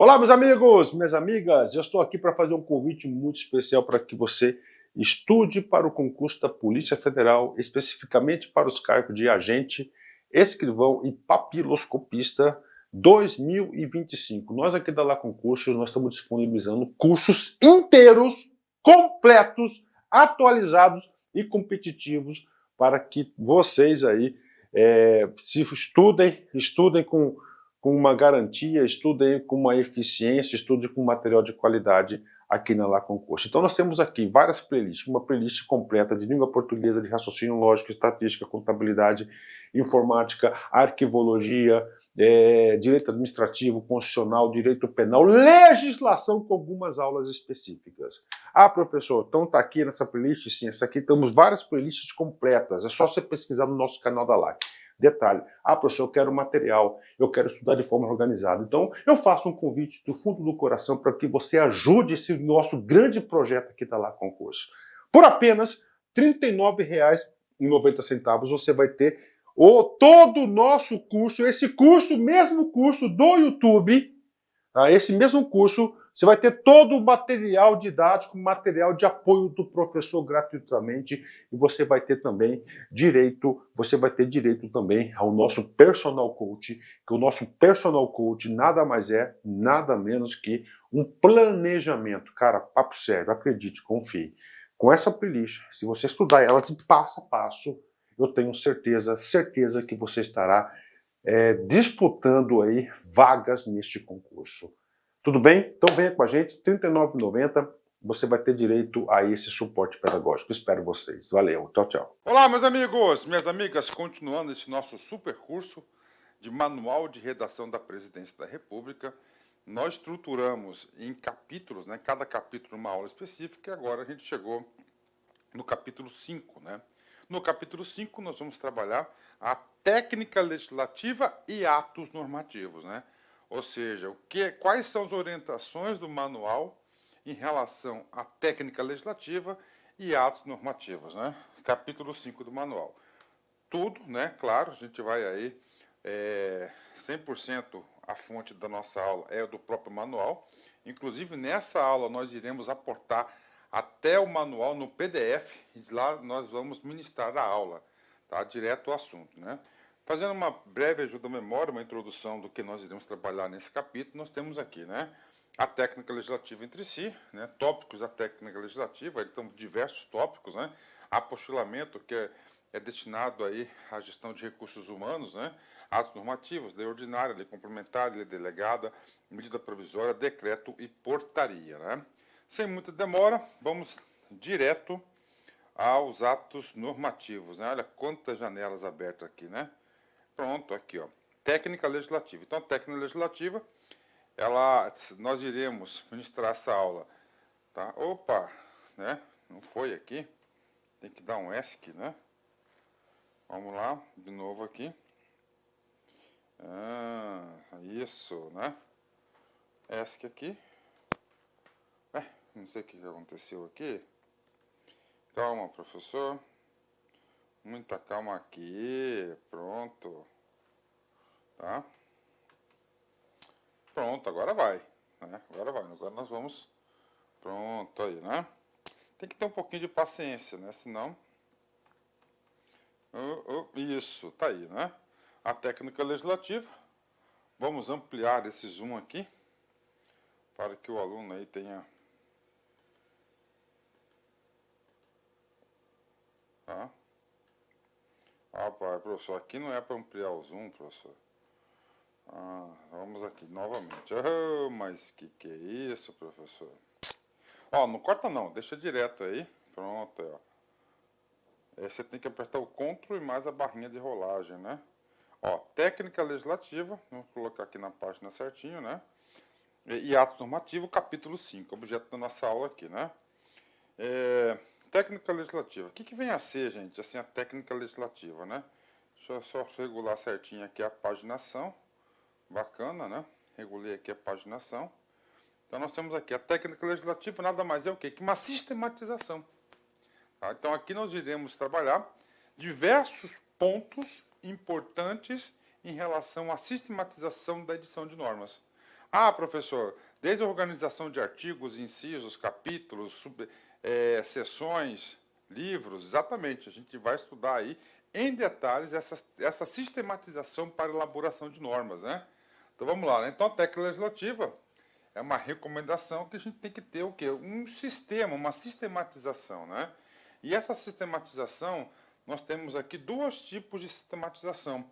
Olá, meus amigos, minhas amigas. Eu estou aqui para fazer um convite muito especial para que você estude para o concurso da Polícia Federal, especificamente para os cargos de agente, escrivão e papiloscopista 2025. Nós aqui da La Concursos, nós estamos disponibilizando cursos inteiros, completos, atualizados e competitivos para que vocês aí se estudem com uma garantia, estudem com uma eficiência, estudem com material de qualidade aqui na La Concurso. Então nós temos aqui várias playlists, uma playlist completa de língua portuguesa, de raciocínio lógico, estatística, contabilidade, informática, arquivologia, direito administrativo, constitucional, direito penal, legislação com algumas aulas específicas. Ah, professor, então está aqui nessa playlist? Sim, essa aqui temos várias playlists completas, é só você pesquisar no nosso canal da LAC. Detalhe, professor, eu quero material, eu quero estudar de forma organizada. Então, eu faço um convite do fundo do coração para que você ajude esse nosso grande projeto aqui da La Concurso. Por apenas R$ 39,90 você vai ter todo o nosso curso, esse curso, mesmo curso do YouTube, tá? Esse mesmo curso, você vai ter todo o material didático, material de apoio do professor gratuitamente, e você vai ter direito também ao nosso personal coach, que o nosso personal coach nada mais é, nada menos que um planejamento. Cara, papo sério, acredite, confie. Com essa playlist, se você estudar ela de passo a passo, eu tenho certeza que você estará disputando aí vagas neste concurso. Tudo bem? Então venha com a gente, R$ 39,90, você vai ter direito a esse suporte pedagógico. Espero vocês. Valeu, tchau, tchau. Olá, meus amigos, minhas amigas, continuando esse nosso super curso de Manual de Redação da Presidência da República, nós estruturamos em capítulos, né, cada capítulo uma aula específica, e agora a gente chegou no capítulo 5, né? No capítulo 5 nós vamos trabalhar a técnica legislativa e atos normativos, né? Ou seja, quais são as orientações do manual em relação à técnica legislativa e atos normativos, né? Capítulo 5 do manual. Tudo, né? Claro, a gente vai aí 100% a fonte da nossa aula é do próprio manual. Inclusive, nessa aula nós iremos aportar até o manual no PDF e lá nós vamos ministrar a aula, tá? Direto ao assunto, né? Fazendo uma breve ajuda à memória, uma introdução do que nós iremos trabalhar nesse capítulo, nós temos aqui, né? A técnica legislativa entre si, né? Tópicos da técnica legislativa, então diversos tópicos, né? Apostilamento, que é destinado aí à gestão de recursos humanos, né? Atos normativos, lei ordinária, lei complementar, lei delegada, medida provisória, decreto e portaria, né? Sem muita demora, vamos direto aos atos normativos, né? Olha quantas janelas abertas aqui, né? Pronto, aqui, ó. Técnica legislativa. Então, a técnica legislativa, nós iremos ministrar essa aula, tá? Opa, né? Não foi aqui. Tem que dar um ESC, né? Vamos lá, de novo aqui. Isso, né? ESC aqui. Não sei o que aconteceu aqui. Calma, professor. Muita calma aqui. Pronto. Tá? Pronto, agora vai. Né? Agora vai. Agora nós vamos. Pronto aí, né? Tem que ter um pouquinho de paciência, né? Senão. Isso, tá aí, né? A técnica legislativa. Vamos ampliar esse zoom aqui. Para que o aluno aí tenha. Tá? Professor, aqui não é para ampliar o zoom, professor. Vamos aqui novamente. Mas que é isso, professor? Não corta não, deixa direto aí. Pronto, ó. Você tem que apertar o CTRL e mais a barrinha de rolagem, né? Técnica legislativa, vamos colocar aqui na página certinho, né? E ato normativo, capítulo 5, objeto da nossa aula aqui, né? Técnica legislativa. O que vem a ser, gente, assim, a técnica legislativa, né? Deixa eu só regular certinho aqui a paginação. Bacana, né? Regulei aqui a paginação. Então, nós temos aqui a técnica legislativa, nada mais é o quê? Que uma sistematização. Tá? Então, aqui nós iremos trabalhar diversos pontos importantes em relação à sistematização da edição de normas. Ah, professor, desde a organização de artigos, incisos, capítulos, seções, livros, exatamente, a gente vai estudar aí em detalhes essa sistematização para elaboração de normas, né? Então vamos lá, né? Então a técnica legislativa é uma recomendação que a gente tem que ter o quê? Um sistema, uma sistematização, né? E essa sistematização, nós temos aqui dois tipos de sistematização.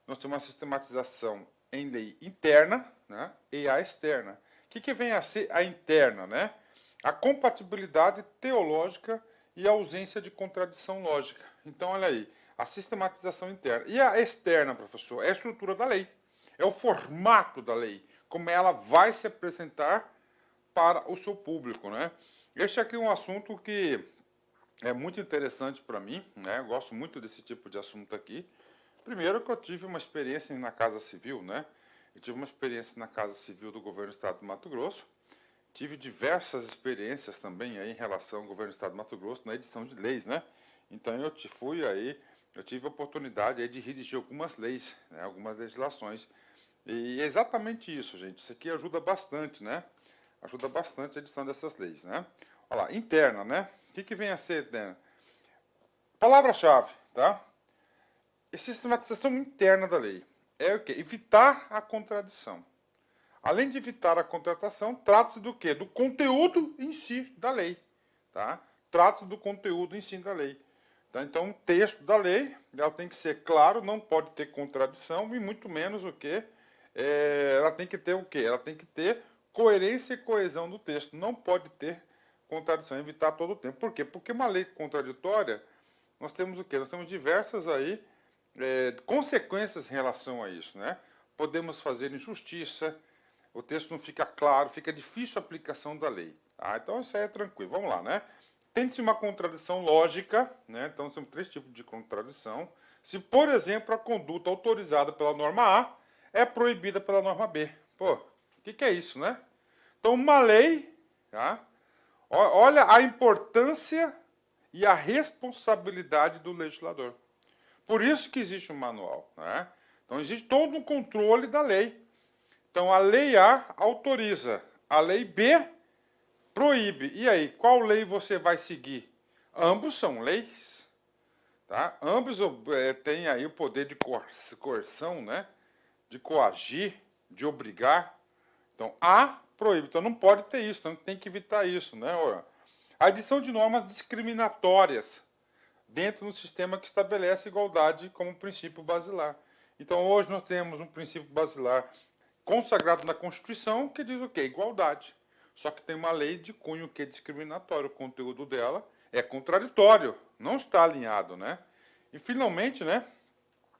Nós temos uma sistematização em lei interna, né, e a externa. O que vem a ser a interna, né? A compatibilidade teológica e a ausência de contradição lógica. Então, olha aí, a sistematização interna. E a externa, professor, é a estrutura da lei. É o formato da lei, como ela vai se apresentar para o seu público, né? Este aqui é um assunto que é muito interessante para mim, né? Eu gosto muito desse tipo de assunto aqui. Primeiro que eu tive uma experiência na Casa Civil, né? Eu tive uma experiência na Casa Civil do Governo do Estado do Mato Grosso. Tive diversas experiências também aí em relação ao Governo do Estado do Mato Grosso na edição de leis, né? Então eu tive a oportunidade aí de redigir algumas leis, né? Algumas legislações. E é exatamente isso, gente. Isso aqui ajuda bastante, né? Ajuda bastante a edição dessas leis, né? Olha lá, interna, né? O que vem a ser, né? Palavra-chave, tá? A sistematização interna da lei é o quê? Evitar a contradição. Além de evitar a contratação, trata-se do quê? Do conteúdo em si da lei. Tá? Trata-se do conteúdo em si da lei. Tá? Então, o texto da lei ela tem que ser claro, não pode ter contradição e muito menos o quê? Ela tem que ter o quê? Ela tem que ter coerência e coesão do texto. Não pode ter contradição, evitar todo o tempo. Por quê? Porque uma lei contraditória, nós temos o quê? Nós temos diversas aí consequências em relação a isso, né? Podemos fazer injustiça, o texto não fica claro, fica difícil a aplicação da lei. Tá? Então isso aí é tranquilo. Vamos lá, né? Tem-se uma contradição lógica, né? Então temos três tipos de contradição. Se, por exemplo, a conduta autorizada pela norma A é proibida pela norma B. Pô, o que é isso, né? Então uma lei, tá? Olha a importância e a responsabilidade do legislador. Por isso que existe um manual, né? Então existe todo um controle da lei. Então a lei A autoriza, a lei B proíbe. E aí, qual lei você vai seguir? Ambos são leis, tá? Ambos têm aí o poder de coerção, né? De coagir, de obrigar. Então A proíbe, então não pode ter isso, então tem que evitar isso, né? A adição de normas discriminatórias dentro do sistema que estabelece a igualdade como princípio basilar. Então, hoje nós temos um princípio basilar consagrado na Constituição que diz o quê? Igualdade. Só que tem uma lei de cunho que é discriminatório. O conteúdo dela é contraditório, não está alinhado, né? E, finalmente, né,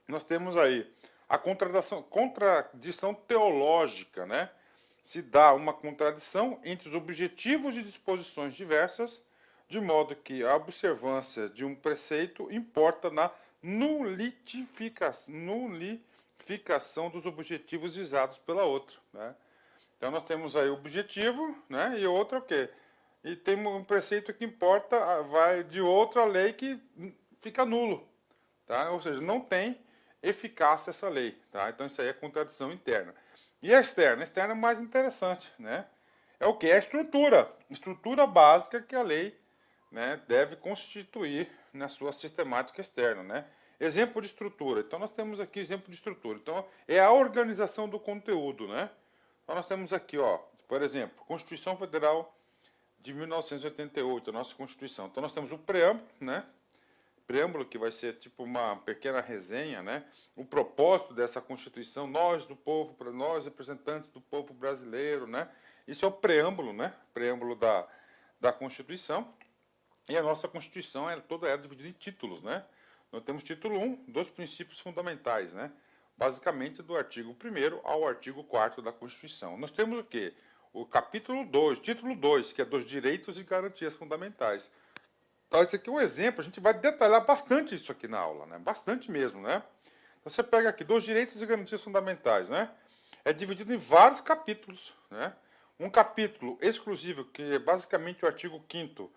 nós temos aí a contradição teológica, né? Se dá uma contradição entre os objetivos de disposições diversas, de modo que a observância de um preceito importa na nulificação dos objetivos visados pela outra. Né? Então nós temos aí o objetivo, né? E outro é o quê? E tem um preceito que importa, vai de outra lei que fica nulo. Tá? Ou seja, não tem eficácia essa lei. Tá? Então isso aí é contradição interna. E a externa? A externa é mais interessante. Né? É o quê? É a estrutura básica que a lei, né, deve constituir na sua sistemática externa. Né? Exemplo de estrutura. Então, nós temos aqui exemplo de estrutura. Então, é a organização do conteúdo. Né? Então, nós temos aqui, ó, por exemplo, Constituição Federal de 1988, a nossa Constituição. Então, nós temos o preâmbulo, né? Preâmbulo que vai ser tipo uma pequena resenha, né? O propósito dessa Constituição, nós do povo, para nós representantes do povo brasileiro, né? Isso é o preâmbulo, né? Preâmbulo da Constituição. E a nossa Constituição toda ela dividida em títulos, né? Nós temos título 1, dos princípios fundamentais, né? Basicamente do artigo 1º ao artigo 4º da Constituição. Nós temos o quê? O capítulo 2, título 2, que é dos direitos e garantias fundamentais. Então, esse aqui é um exemplo, a gente vai detalhar bastante isso aqui na aula, né? Bastante mesmo, né? Então, você pega aqui, dos direitos e garantias fundamentais, né? É dividido em vários capítulos, né? Um capítulo exclusivo, que é basicamente o artigo 5º,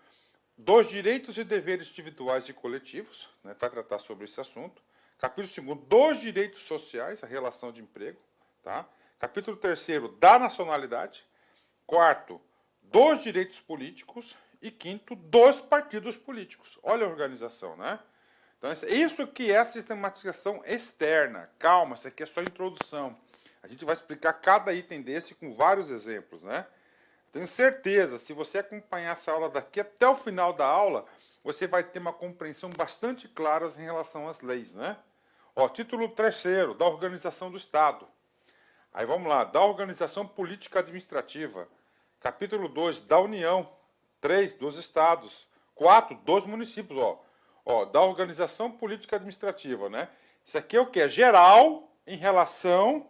dos direitos e deveres individuais e coletivos, né, vai tratar sobre esse assunto. Capítulo 2º, dos direitos sociais, a relação de emprego. Tá? Capítulo 3º, da nacionalidade. 4º, dos direitos políticos. E 5º, dos partidos políticos. Olha a organização, né? Então, isso que é a sistematização externa. Calma, isso aqui é só a introdução. A gente vai explicar cada item desse com vários exemplos, né? Tenho certeza, se você acompanhar essa aula daqui até o final da aula, você vai ter uma compreensão bastante clara em relação às leis, né? Ó, título 3º, da organização do Estado. Aí vamos lá, da organização política administrativa. Capítulo 2, da União. 3, dos Estados. 4, dos municípios, ó, da organização política administrativa, né? Isso aqui é o que? É geral em relação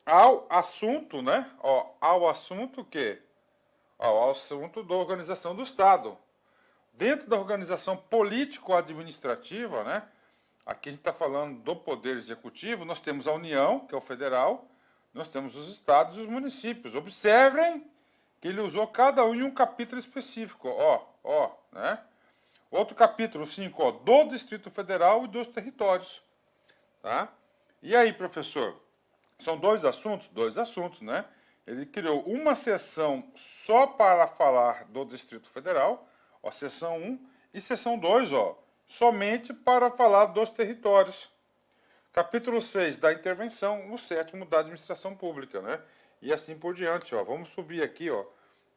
ao assunto, né? Ó, ao assunto o quê? Ao assunto da organização do Estado. Dentro da organização político-administrativa, né? Aqui a gente está falando do Poder Executivo, nós temos a União, que é o federal, nós temos os estados e os municípios. Observem que ele usou cada um em um capítulo específico, né? Outro capítulo, 5, ó, do Distrito Federal e dos territórios, tá? E aí, professor? São dois assuntos? Dois assuntos, né? Ele criou uma seção só para falar do Distrito Federal, ó, seção 1, e seção 2, ó, somente para falar dos territórios. Capítulo 6, da intervenção, o 7º, da administração pública, né? E assim por diante, ó. Vamos subir aqui, ó,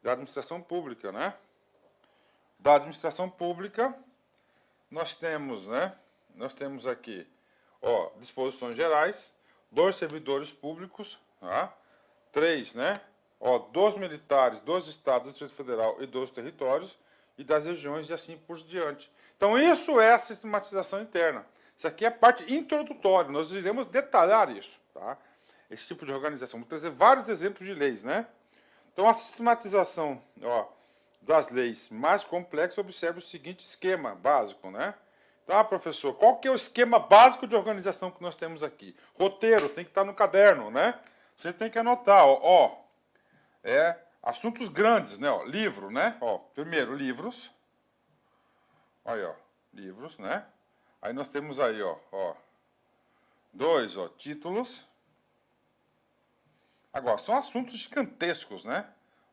da administração pública, né? Da administração pública, nós temos, né? Nós temos aqui, ó, disposições gerais, dos servidores públicos, tá? 3, né? Ó, dos militares, dos estados, do Distrito Federal e dos territórios, e das regiões e assim por diante. Então, isso é a sistematização interna. Isso aqui é a parte introdutória, nós iremos detalhar isso, tá? Esse tipo de organização. Vou trazer vários exemplos de leis, né? Então, a sistematização, ó, das leis mais complexas observa o seguinte esquema básico, né? Tá, professor, qual que é o esquema básico de organização que nós temos aqui? Roteiro, tem que estar no caderno, né? Você tem que anotar, ó, assuntos grandes, né? Ó, livro, né? Ó, primeiro, livros. Olha, ó, livros, né? Aí nós temos aí, ó, 2, ó, títulos. Agora, são assuntos gigantescos, né?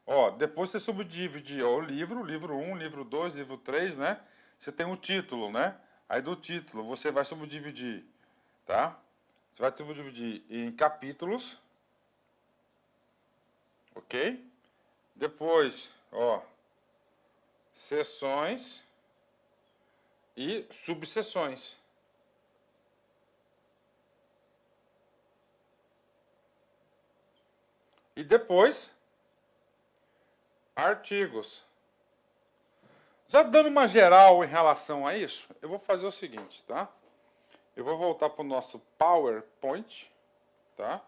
Ó, depois você subdivide ó, o livro 1, livro 2, livro 3, né? Você tem o título, né? Aí do título você vai subdividir, tá? Você vai subdividir em capítulos, ok? Depois, ó, seções e subseções. E depois, artigos. Já dando uma geral em relação a isso, eu vou fazer o seguinte, tá? Eu vou voltar para o nosso PowerPoint, tá?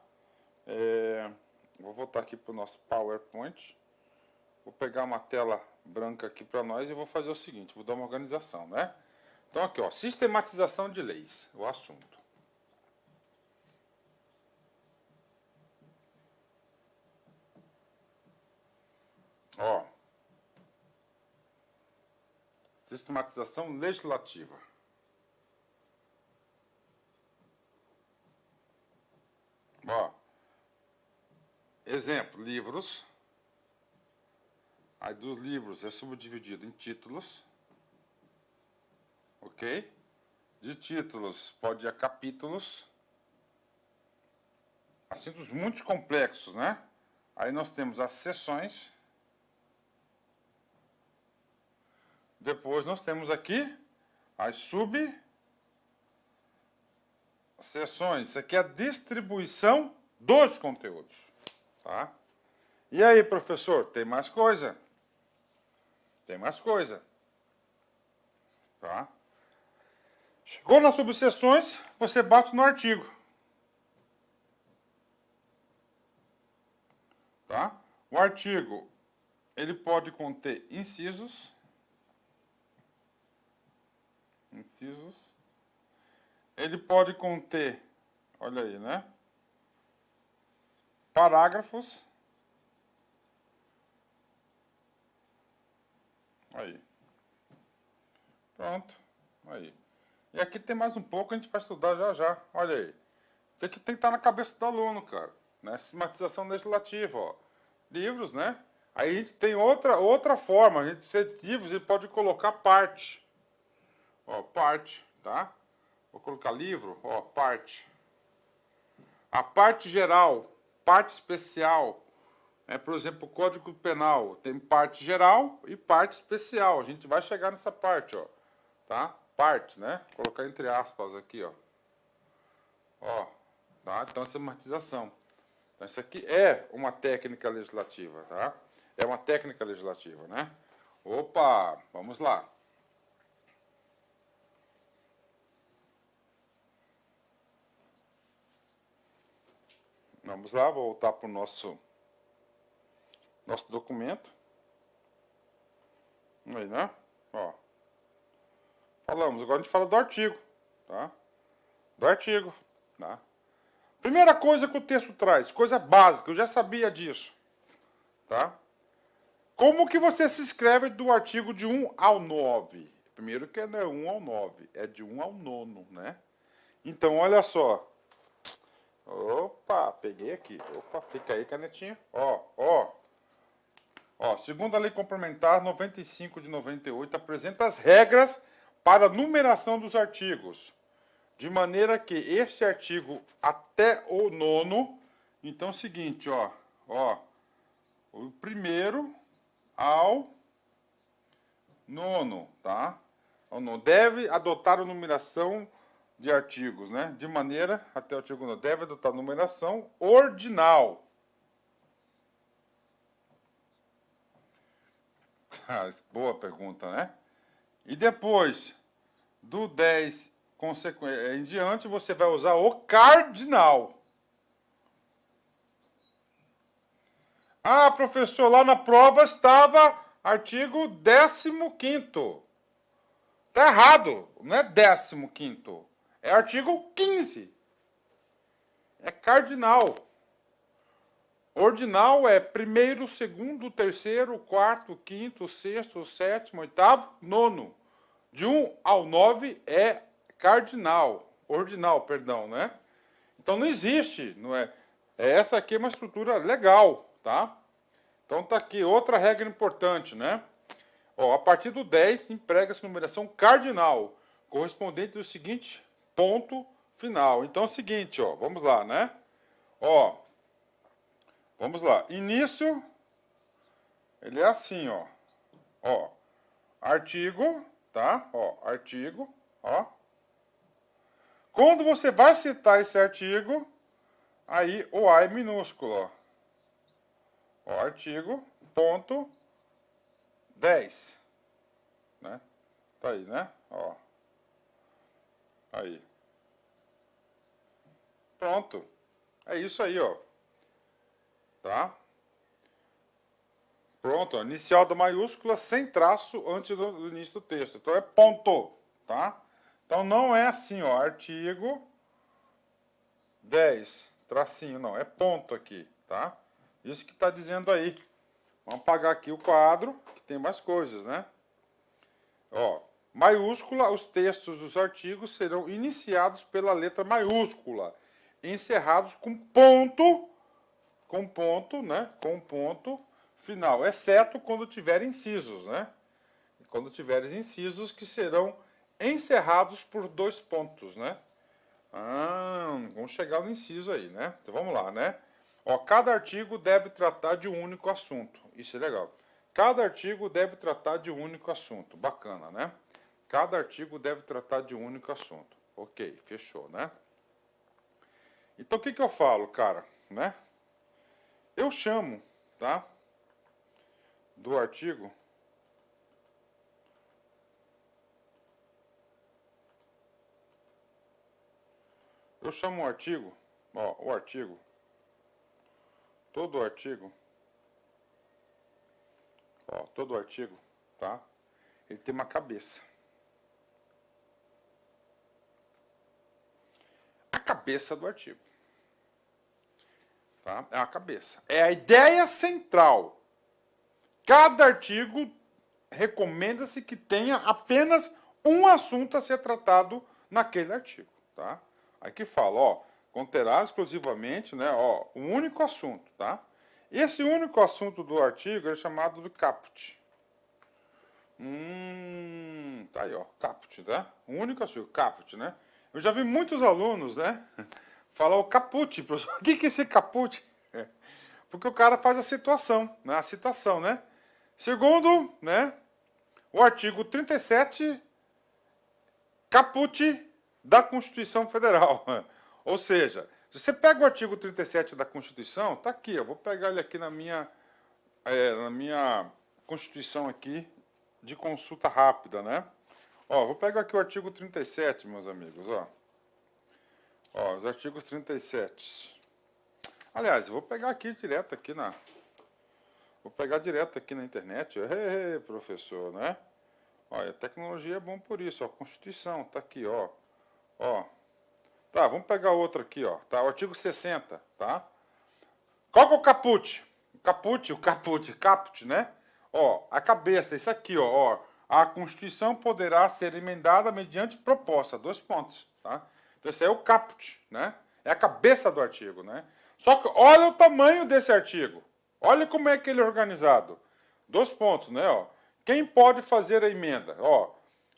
Vou voltar aqui para o nosso PowerPoint. Vou pegar uma tela branca aqui para nós e vou fazer o seguinte, vou dar uma organização, né? Então aqui, ó, sistematização de leis, o assunto. Ó, sistematização legislativa. Ó, exemplo, livros. Aí dos livros é subdividido em títulos. Ok? De títulos pode ir a capítulos. Assuntos muito complexos, né? Aí nós temos as seções. Depois nós temos aqui as subseções. Isso aqui é a distribuição dos conteúdos. Tá? E aí, professor, tem mais coisa? Tem mais coisa. Tá? Chegou nas subseções, você bate no artigo. Tá? O artigo, ele pode conter incisos. Ele pode conter, olha aí, né? Parágrafos. Aí. Pronto. Aí. E aqui tem mais um pouco, a gente vai estudar já já. Olha aí. Tem que estar na cabeça do aluno, cara. né? Sistematização legislativa, ó. Livros, né? Aí a gente tem outra forma, a gente ser livros, ele pode colocar parte. Ó, parte, tá? Vou colocar livro, ó, parte. A parte geral, parte especial. Por exemplo, o Código Penal tem parte geral e parte especial. A gente vai chegar nessa parte, ó. Tá? Partes, né? Vou colocar entre aspas aqui, ó. Ó, tá? Então, sistematização. Então, isso aqui é uma técnica legislativa, tá? É uma técnica legislativa, né? Opa, vamos lá. Vamos lá, vou voltar para o nosso documento. Aí, né? Ó. Falamos, agora a gente fala do artigo, tá? Do artigo, tá? Primeira coisa que o texto traz, coisa básica, eu já sabia disso, tá? Como que você se escreve do artigo de 1 ao 9? Primeiro que não é 1 ao 9, é de 1 ao 9, né? Então, olha só. Opa, peguei aqui. Opa, fica aí, canetinha. Ó, segundo a Lei Complementar 95 de 98, apresenta as regras para a numeração dos artigos, de maneira que este artigo até o 9, então é o seguinte, ó, o primeiro ao 9, tá? O 9 deve adotar a numeração de artigos, né? De maneira, até o artigo 9, deve adotar a numeração ordinal. Boa pergunta, né? E depois, do 10 em diante, você vai usar o cardinal. Ah, professor, lá na prova estava artigo 15º. Está errado, não é 15º. É artigo 15. É cardinal. Ordinal é primeiro, segundo, terceiro, quarto, quinto, sexto, sétimo, oitavo, nono. De 1 ao 9 é cardinal. Ordinal, perdão, né? Então não existe, não é? Essa aqui é uma estrutura legal, tá? Então tá aqui outra regra importante, né? Ó, a partir do 10 emprega-se numeração cardinal, correspondente do seguinte ponto final. Então é o seguinte, ó, vamos lá, né? Ó, vamos lá. Início, ele é assim, ó. Ó, artigo, tá? Ó, artigo, ó. Quando você vai citar esse artigo, aí o A é minúsculo, ó. Ó, artigo, ponto 10. Né? Tá aí, né? Ó. Aí. Pronto. É isso aí, ó. Tá? Pronto, ó. Inicial da maiúscula sem traço antes do início do texto. Então é ponto, tá? Então não é assim, ó. Artigo 10, tracinho, não. É ponto aqui, tá? Isso que está dizendo aí. Vamos apagar aqui o quadro, que tem mais coisas, né? Ó, maiúscula, os textos dos artigos serão iniciados pela letra maiúscula, encerrados com ponto, né? Com ponto final, exceto quando tiver incisos, né? Quando tiver incisos que serão encerrados por 2 pontos, né? Vamos chegar no inciso aí, né? Então vamos lá, né? Ó, cada artigo deve tratar de um único assunto. Isso é legal. Cada artigo deve tratar de um único assunto. Bacana, né? Cada artigo deve tratar de um único assunto. Ok, fechou, né? Então, o que eu falo, cara? Né? Eu chamo, tá? Do artigo. Eu chamo o artigo, ó, o artigo. Todo o artigo. Ó, todo o artigo, tá? Ele tem uma cabeça. A cabeça do artigo. Tá? É a cabeça. É a ideia central. Cada artigo recomenda-se que tenha apenas um assunto a ser tratado naquele artigo, tá? Aqui fala, ó, conterá exclusivamente, né, ó, um único assunto, tá? Esse único assunto do artigo é chamado de caput. Tá aí, ó, caput, tá? Um único assunto, caput, né? Eu já vi muitos alunos, né, falar o caput, professor. O que é esse caput? Porque o cara faz a situação, né, a citação, né? Segundo, né, o artigo 37, caput da Constituição Federal. Ou seja, se você pega o artigo 37 da Constituição, tá aqui, eu vou pegar ele aqui na minha Constituição aqui de consulta rápida, né? Ó, vou pegar aqui o artigo 37, meus amigos, ó. Ó, os artigos 37. Aliás, eu vou pegar aqui direto aqui na... Vou pegar direto aqui na internet. Professor, né? Olha, a tecnologia é bom por isso, ó. Constituição, tá aqui, ó. Ó. Tá, vamos pegar outro aqui, ó. Tá, o artigo 60, tá? Qual que é o caput? Caput, né? Ó, a cabeça, isso aqui, ó. A Constituição poderá ser emendada mediante proposta, 2 pontos, tá? Então, esse aí é o caput, né? É a cabeça do artigo, né? Só que olha o tamanho desse artigo. Olha como é que ele é organizado. 2 pontos, né? Ó. Quem pode fazer a emenda? Ó,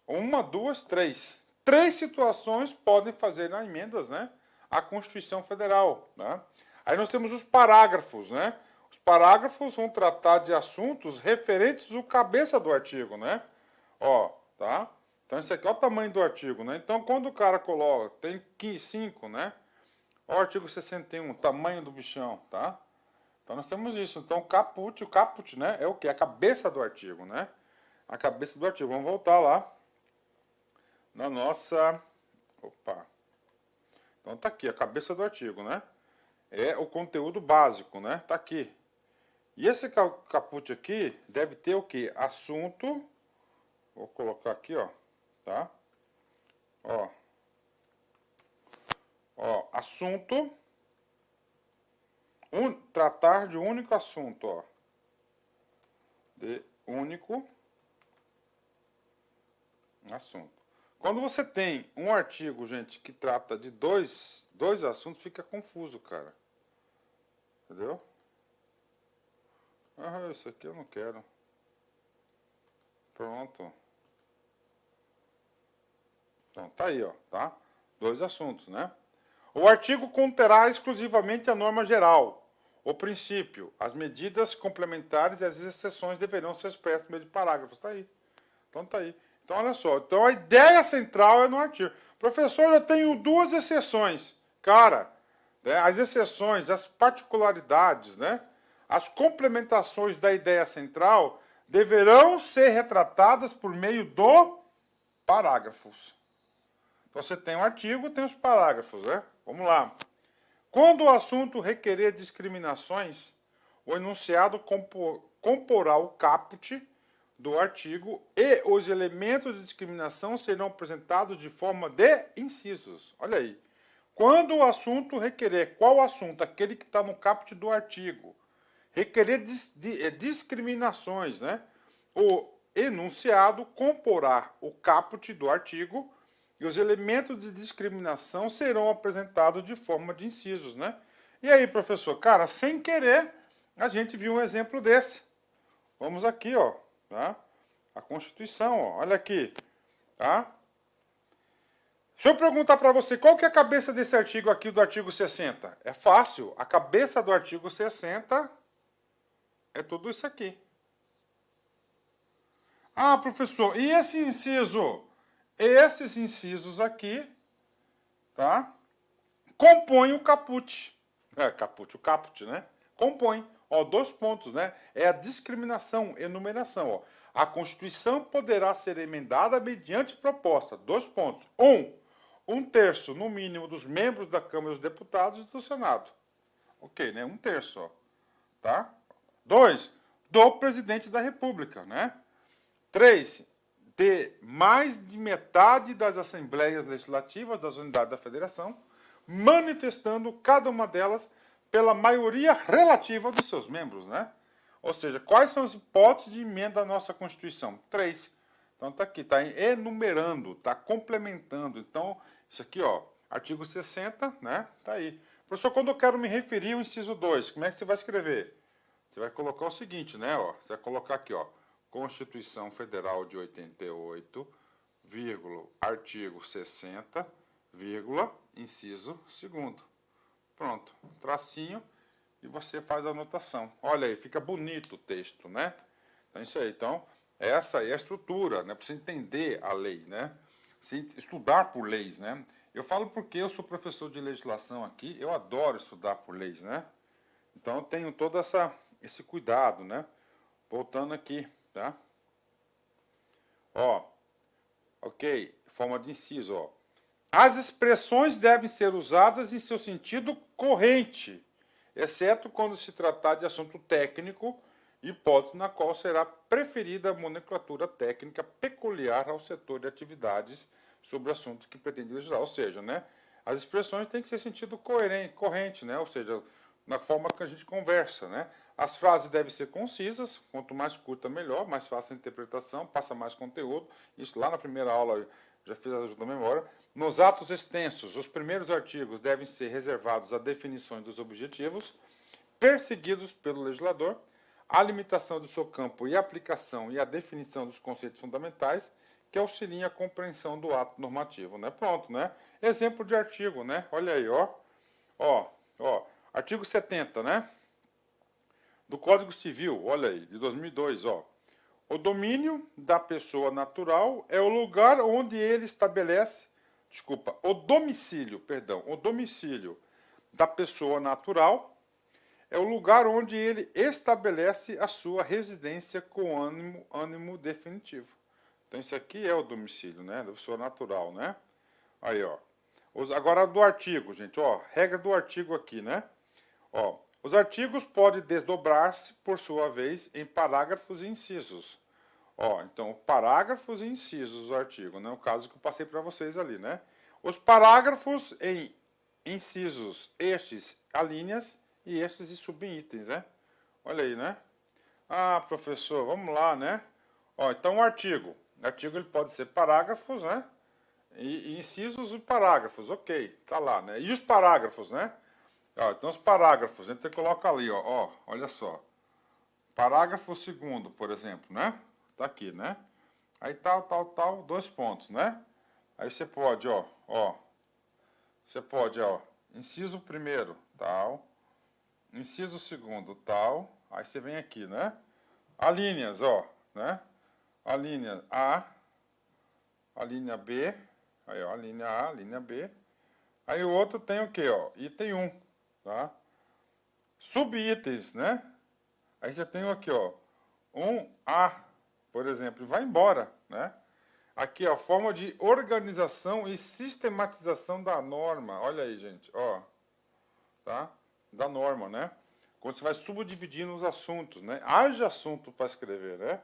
1, 2, 3. 3 situações podem fazer as emendas, né? À Constituição Federal, né? Aí nós temos os parágrafos, né? Os parágrafos vão tratar de assuntos referentes ao cabeça do artigo, né? Ó, tá? Então, esse aqui é o tamanho do artigo, né? Então, quando o cara coloca, tem 5, né? Ó, o artigo 61, tamanho do bichão, tá? Então, nós temos isso. Então, o caput, né? É o quê? A cabeça do artigo, né? A cabeça do artigo. Vamos voltar lá na nossa... Opa! Então, tá aqui, a cabeça do artigo, né? É o conteúdo básico, né? Tá aqui. E esse caput aqui deve ter o quê? Assunto... Vou colocar aqui, ó, tá? Ó. Ó, assunto. Tratar de um único assunto, ó. De único assunto. Quando você tem um artigo, gente, que trata de dois assuntos, fica confuso, cara. Entendeu? Ah, isso aqui eu não quero. Pronto. Então, tá aí, ó, tá? 2 assuntos, né? O artigo conterá exclusivamente a norma geral, o princípio, as medidas complementares e as exceções deverão ser expressas no meio de parágrafos. Tá aí. Então, tá aí. Então, olha só. Então, a ideia central é no artigo. Professor, eu tenho 2 exceções. Cara, né, as exceções, as particularidades, né? As complementações da ideia central deverão ser retratadas por meio do parágrafos. Então, você tem um artigo, tem os parágrafos, né? Vamos lá. Quando o assunto requerer discriminações, o enunciado comporá o caput do artigo e os elementos de discriminação serão apresentados de forma de incisos. Olha aí. Quando o assunto requerer, qual assunto? Aquele que está no caput do artigo. Requerer discriminações, né? O enunciado comporá o caput do artigo e os elementos de discriminação serão apresentados de forma de incisos, né? E aí, professor? Cara, sem querer, a gente viu um exemplo desse. Vamos aqui, ó, tá? A Constituição, ó, olha aqui, tá? Deixa eu perguntar para você, qual que é a cabeça desse artigo aqui, do artigo 60? É fácil, a cabeça do artigo 60 é tudo isso aqui. Ah, professor, e esse inciso? Esses incisos aqui, tá? Compõem o caput. O caput, né? Compõe. Ó, 2 pontos, né? É a discriminação, enumeração, ó. A Constituição poderá ser emendada mediante proposta. 2 pontos. 1 terço, no mínimo, dos membros da Câmara dos Deputados e do Senado. Ok, né? 1 terço, ó. Tá? 2, do presidente da República, né? 3, de mais de metade das assembleias legislativas das unidades da federação, manifestando cada uma delas pela maioria relativa dos seus membros, né? Ou seja, quais são as hipóteses de emenda à nossa Constituição? 3. Então tá aqui, tá enumerando, tá complementando. Então, isso aqui, ó, Artigo 60, né? Tá aí. Professor, quando eu quero me referir ao inciso 2, como é que você vai escrever? Você vai colocar o seguinte, né? Ó, você vai colocar aqui, ó, Constituição Federal de 88, vírgula, artigo 60, vírgula, inciso 2º. Pronto, tracinho, e você faz a anotação. Olha aí, fica bonito o texto, né? Então, isso aí. Então, essa aí é a estrutura, né? Para você entender a lei, né? Você estudar por leis, né? Eu falo porque eu sou professor de legislação aqui, eu adoro estudar por leis, né? Então, eu tenho todo esse cuidado, né? Voltando aqui, tá? Ó, ok, forma de inciso, ó. As expressões devem ser usadas em seu sentido corrente, exceto quando se tratar de assunto técnico, hipótese na qual será preferida a nomenclatura técnica peculiar ao setor de atividades sobre o assunto que pretende legislar. Ou seja, né, as expressões têm que ser sentido corrente, né, ou seja, na forma que a gente conversa. Né. As frases devem ser concisas, quanto mais curta melhor, mais fácil a interpretação, passa mais conteúdo. Isso lá na primeira aula já fiz a ajuda da memória. Nos atos extensos, os primeiros artigos devem ser reservados a definições dos objetivos perseguidos pelo legislador, a limitação do seu campo e aplicação e a definição dos conceitos fundamentais que auxiliem a compreensão do ato normativo, né? Pronto, né? Exemplo de artigo, né? Olha aí, ó. Artigo 70, né? Do Código Civil, olha aí, de 2002, ó. O domínio da pessoa natural é o lugar onde ele estabelece, o domicílio da pessoa natural é o lugar onde ele estabelece a sua residência com ânimo definitivo. Então, isso aqui é o domicílio, né, da pessoa natural, né? Aí, ó. Agora, do artigo, gente, ó, regra do artigo aqui, né? Ó, os artigos podem desdobrar-se, por sua vez, em parágrafos e incisos. Ó, então, parágrafos e incisos do artigo, né? O caso que eu passei para vocês ali, né? Os parágrafos em incisos, estes alíneas e estes e subitens, né? Olha aí, né? Ah, professor, vamos lá, né? Ó, então, o artigo. O artigo ele pode ser parágrafos, né? E incisos e parágrafos, ok, tá lá, né? E os parágrafos, né? Ó, então, os parágrafos, a gente coloca ali, ó, olha só. Parágrafo 2º, por exemplo, né? Tá aqui, né? Aí tal, 2 pontos, né? Aí você pode, inciso 1º, tal, inciso 2º, tal, aí você vem aqui, né? Alíneas, ó, né? A linha A, a linha B, aí, ó, a linha A, a linha B. Aí o outro tem o quê, ó? Item 1, tá? Subitens, né? Aí você tem aqui, ó, 1A, por exemplo, e vai embora, né? Aqui, ó, forma de organização e sistematização da norma. Olha aí, gente, ó, tá? Da norma, né? Quando você vai subdividindo os assuntos, né? Haja assunto para escrever, né?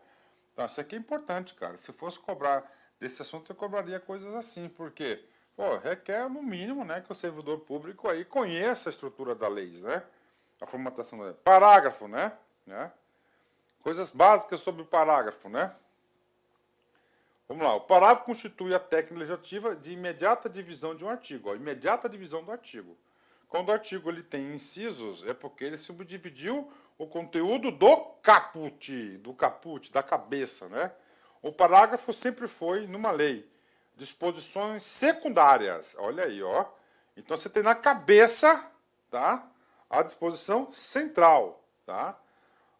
Então, isso aqui é importante, cara. Se fosse cobrar desse assunto, eu cobraria coisas assim, porque, pô, requer, no mínimo, né, que o servidor público aí conheça a estrutura da lei, né? A formatação da lei. Parágrafo, né? Coisas básicas sobre o parágrafo, né? Vamos lá, o parágrafo constitui a técnica legislativa de imediata divisão de um artigo. Ó, imediata divisão do artigo. Quando o artigo ele tem incisos, é porque ele subdividiu o conteúdo do caput, da cabeça, né? O parágrafo sempre foi, numa lei, disposições secundárias. Olha aí, ó. Então você tem na cabeça, tá? A disposição central, tá?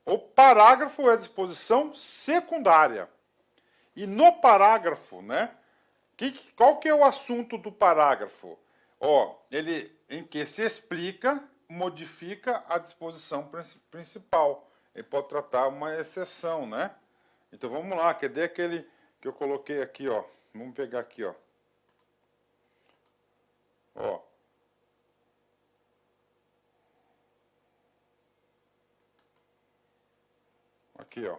O parágrafo é a disposição secundária. E no parágrafo, né? Qual que é o assunto do parágrafo? Ó, ele em que se explica, modifica a disposição principal. Ele pode tratar uma exceção, né? Então vamos lá, cadê aquele que eu coloquei aqui, ó? Vamos pegar aqui, ó. Ó. Aqui, ó.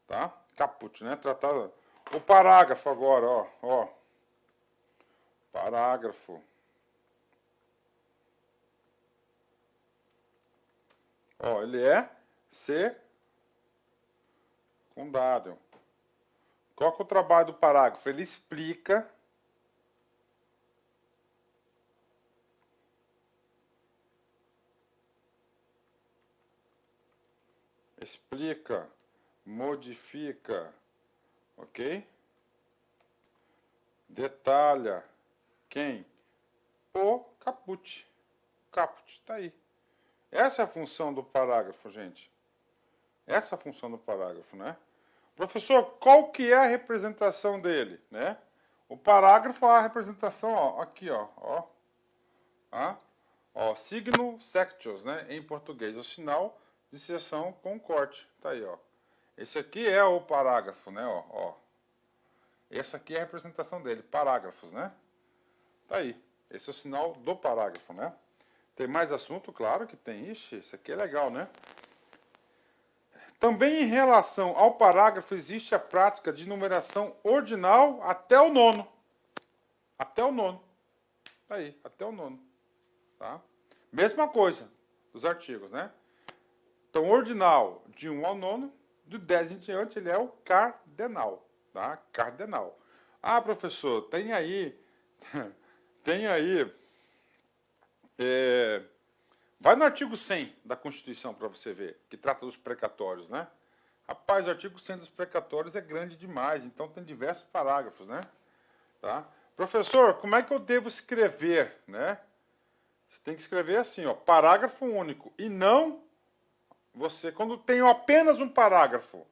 Tá? Caput, né? Tratado. O parágrafo agora, ó. Parágrafo. Ó, ele é secundário. Qual que é o trabalho do parágrafo? Ele explica explica, modifica, ok? Detalha quem? O caput. Caput, está aí. Essa é a função do parágrafo, gente. Essa é a função do parágrafo, né? Professor, qual que é a representação dele, né? O parágrafo, a representação, ó, aqui, ó, signo sectios, né? Em português, o sinal de seção com corte, tá aí, ó. Esse aqui é o parágrafo, né? Ó. Essa aqui é a representação dele, parágrafos, né? Tá aí. Esse é o sinal do parágrafo, né? Tem mais assunto? Claro que tem. Ixi, isso aqui é legal, né? Também em relação ao parágrafo existe a prática de numeração ordinal até o nono. Até o nono. Tá aí, até o nono. Tá? Mesma coisa dos artigos, né? Então, ordinal de 1 ao nono, de 10 em diante, ele é o cardenal. Tá? Cardenal. Ah, professor, tem aí... vai no artigo 100 da Constituição para você ver, que trata dos precatórios, né? Rapaz, o artigo 100 dos precatórios é grande demais, então tem diversos parágrafos, né? Tá? Professor, como é que eu devo escrever, né? Você tem que escrever assim, ó, parágrafo único, e não você, quando tem apenas um parágrafo,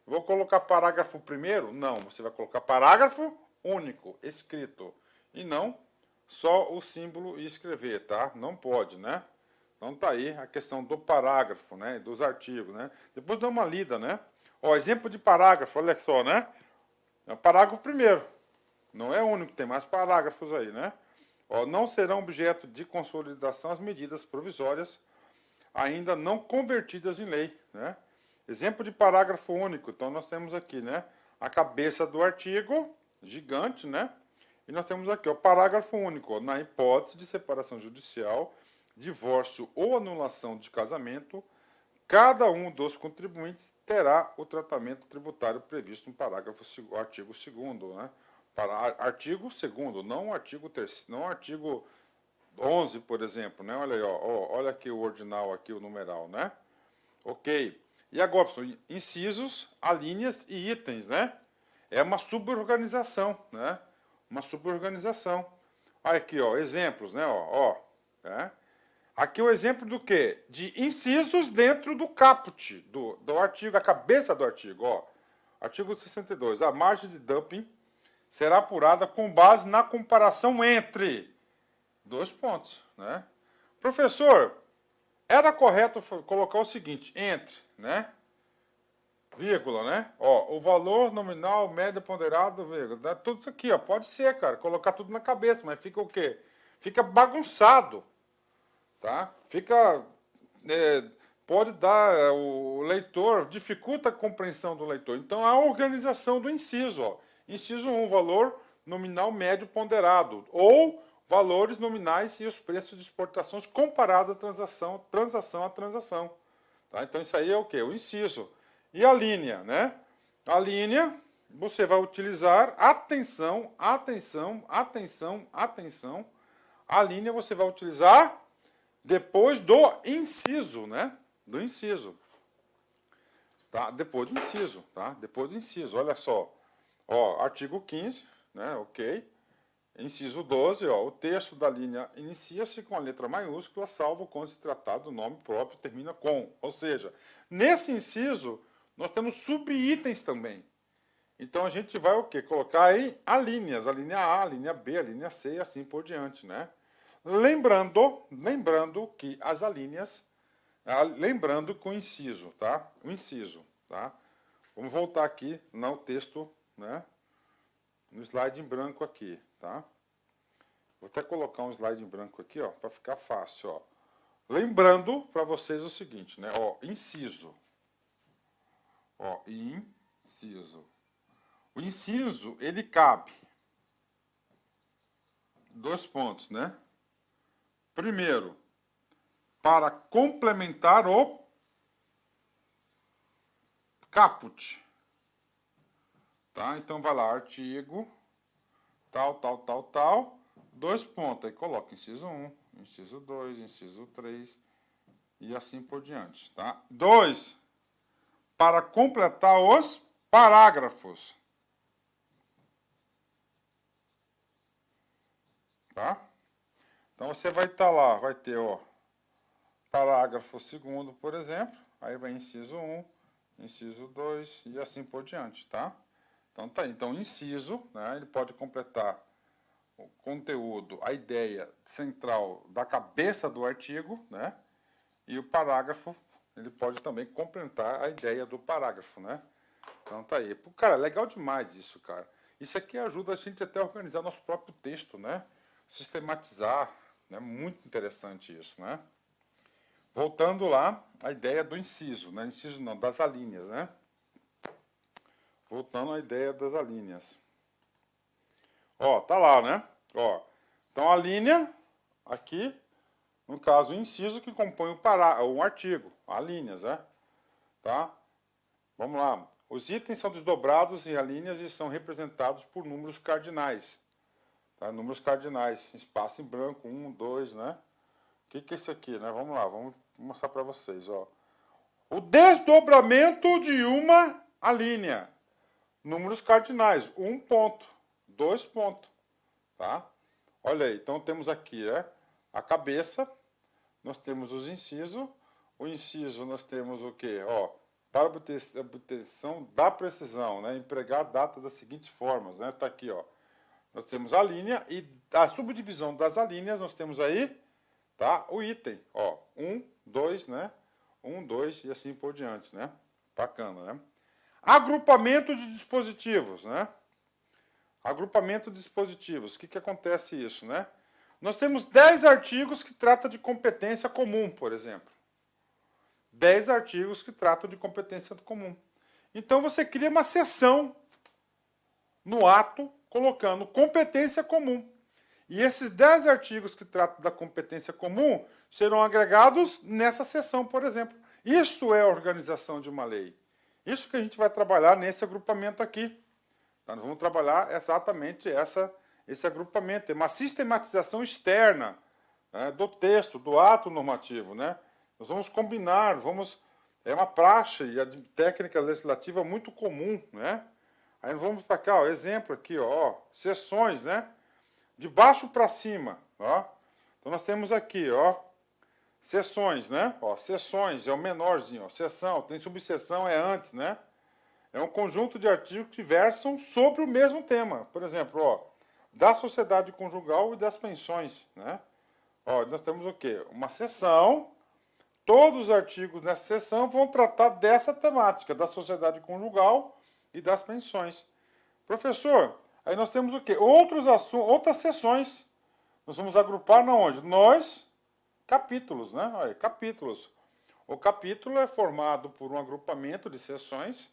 vou colocar parágrafo primeiro? Não, você vai colocar parágrafo único, escrito, e não só o símbolo e escrever, tá? Não pode, né? Então tá aí a questão do parágrafo, né? Dos artigos, né? Depois dá uma lida, né? Ó, exemplo de parágrafo, olha só, né? É o parágrafo primeiro. Não é o único, tem mais parágrafos aí, né? Ó, não serão objeto de consolidação as medidas provisórias ainda não convertidas em lei, né? Exemplo de parágrafo único. Então nós temos aqui, né? A cabeça do artigo, gigante, né? E nós temos aqui o parágrafo único, ó, na hipótese de separação judicial, divórcio ou anulação de casamento, cada um dos contribuintes terá o tratamento tributário previsto no parágrafo artigo 2º, né? Artigo 2º, não o artigo 3º, não o artigo 11, por exemplo, né? Olha aí, ó, olha aqui o ordinal, aqui o numeral, né? Ok. E agora, incisos, alíneas e itens, né? É uma suborganização, né? Uma suborganização. Olha aqui, ó, exemplos, né? Né? Aqui o exemplo do quê? De incisos dentro do caput, do artigo, a cabeça do artigo, ó. Artigo 62. A margem de dumping será apurada com base na comparação entre dois pontos, né? Professor, era correto colocar o seguinte, entre, né? Vírgula, né? Ó, o valor nominal, médio, ponderado, vírgula. Né? Tudo isso aqui, ó. Pode ser, cara. Colocar tudo na cabeça, mas fica o quê? Fica bagunçado, tá? Fica... pode dar... o leitor... dificulta a compreensão do leitor. Então, a organização do inciso, ó. Inciso 1, valor nominal, médio, ponderado. Ou valores nominais e os preços de exportações comparado à transação a transação. Tá? Então, isso aí é o quê? O inciso. E a linha, né? A linha, você vai utilizar, atenção, atenção, atenção, atenção. A linha você vai utilizar depois do inciso, né? Do inciso. Tá? Depois do inciso, tá? Depois do inciso, olha só. Ó, artigo 15, né? Ok. Inciso 12, ó, o texto da linha inicia-se com a letra maiúscula, salvo quando se tratar do nome próprio, termina com. Ou seja, nesse inciso, nós temos subitens também. Então, a gente vai o quê? Colocar aí alíneas, a linha A, a linha B, a linha C e assim por diante, né? Lembrando que as alíneas, lembrando com o inciso, tá? O inciso, tá? Vamos voltar aqui no texto, né? No slide em branco aqui, tá? Vou até colocar um slide em branco aqui, ó, para ficar fácil, ó. Lembrando para vocês o seguinte, né? Ó, inciso. Ó, inciso. O inciso, ele cabe. Dois pontos, né? Primeiro, para complementar o caput. Tá? Então, vai lá, artigo, tal, dois pontos. Aí coloca inciso 1, inciso 2, inciso 3 e assim por diante, tá? 2. para completar os parágrafos. Tá? Então você vai estar lá, vai ter, ó, parágrafo 2º, por exemplo, aí vai inciso 1, inciso 2 e assim por diante, tá? Então tá aí. Então, inciso, né, ele pode completar o conteúdo, a ideia central da cabeça do artigo, né? E o parágrafo, ele pode também completar a ideia do parágrafo, né? Então tá aí. Pô, cara, legal demais isso, cara. Isso aqui ajuda a gente até a organizar nosso próprio texto, né? Sistematizar, né? Muito interessante isso, né? Voltando lá, a ideia do inciso, né? Inciso não, das alíneas, né? Voltando à ideia das alíneas. Ó, tá lá, né? Ó, então a linha, aqui, no caso, o inciso que compõe o artigo, alíneas, né? Tá? Vamos lá. Os itens são desdobrados em alíneas e são representados por números cardinais. Tá? Números cardinais, espaço em branco, 1, 2, né? O que é isso aqui, né? Vamos lá, vamos mostrar para vocês, ó. O desdobramento de uma alínea. Números cardinais, 1 ponto, 2 pontos, tá? Olha aí, então temos aqui, né, a cabeça, nós temos os incisos, o inciso nós temos o quê? Ó, para obtenção da precisão, né, empregar a data das seguintes formas, né, tá aqui, ó. Nós temos a linha e a subdivisão das alíneas, nós temos aí, tá, o item, ó, 1, 2, né, 1, 2 e assim por diante, né, bacana, né. Agrupamento de dispositivos, né? Agrupamento de dispositivos. O que acontece isso, né? Nós temos 10 artigos que tratam de competência comum, por exemplo. 10 artigos que tratam de competência comum. Então você cria uma seção no ato colocando competência comum. E esses 10 artigos que tratam da competência comum serão agregados nessa seção, por exemplo. Isso é a organização de uma lei. Isso que a gente vai trabalhar nesse agrupamento aqui. Então, nós vamos trabalhar exatamente esse agrupamento. É uma sistematização externa, né, do texto, do ato normativo. Né? Nós vamos combinar, é uma praxe e a técnica legislativa muito comum. Né? Aí nós vamos para cá, ó, exemplo aqui, ó, seções, né? De baixo para cima. Ó. Então nós temos aqui, ó, seções, né? Ó, seções é o menorzinho, ó. Seção, tem subseção, é antes, né? É um conjunto de artigos que versam sobre o mesmo tema. Por exemplo, ó, da sociedade conjugal e das pensões, né? Ó, nós temos o quê? Uma seção, todos os artigos nessa seção vão tratar dessa temática, da sociedade conjugal e das pensões. Professor, aí nós temos o quê? Outras seções. Nós vamos agrupar na onde? Capítulos, né? Olha, capítulos. O capítulo é formado por um agrupamento de seções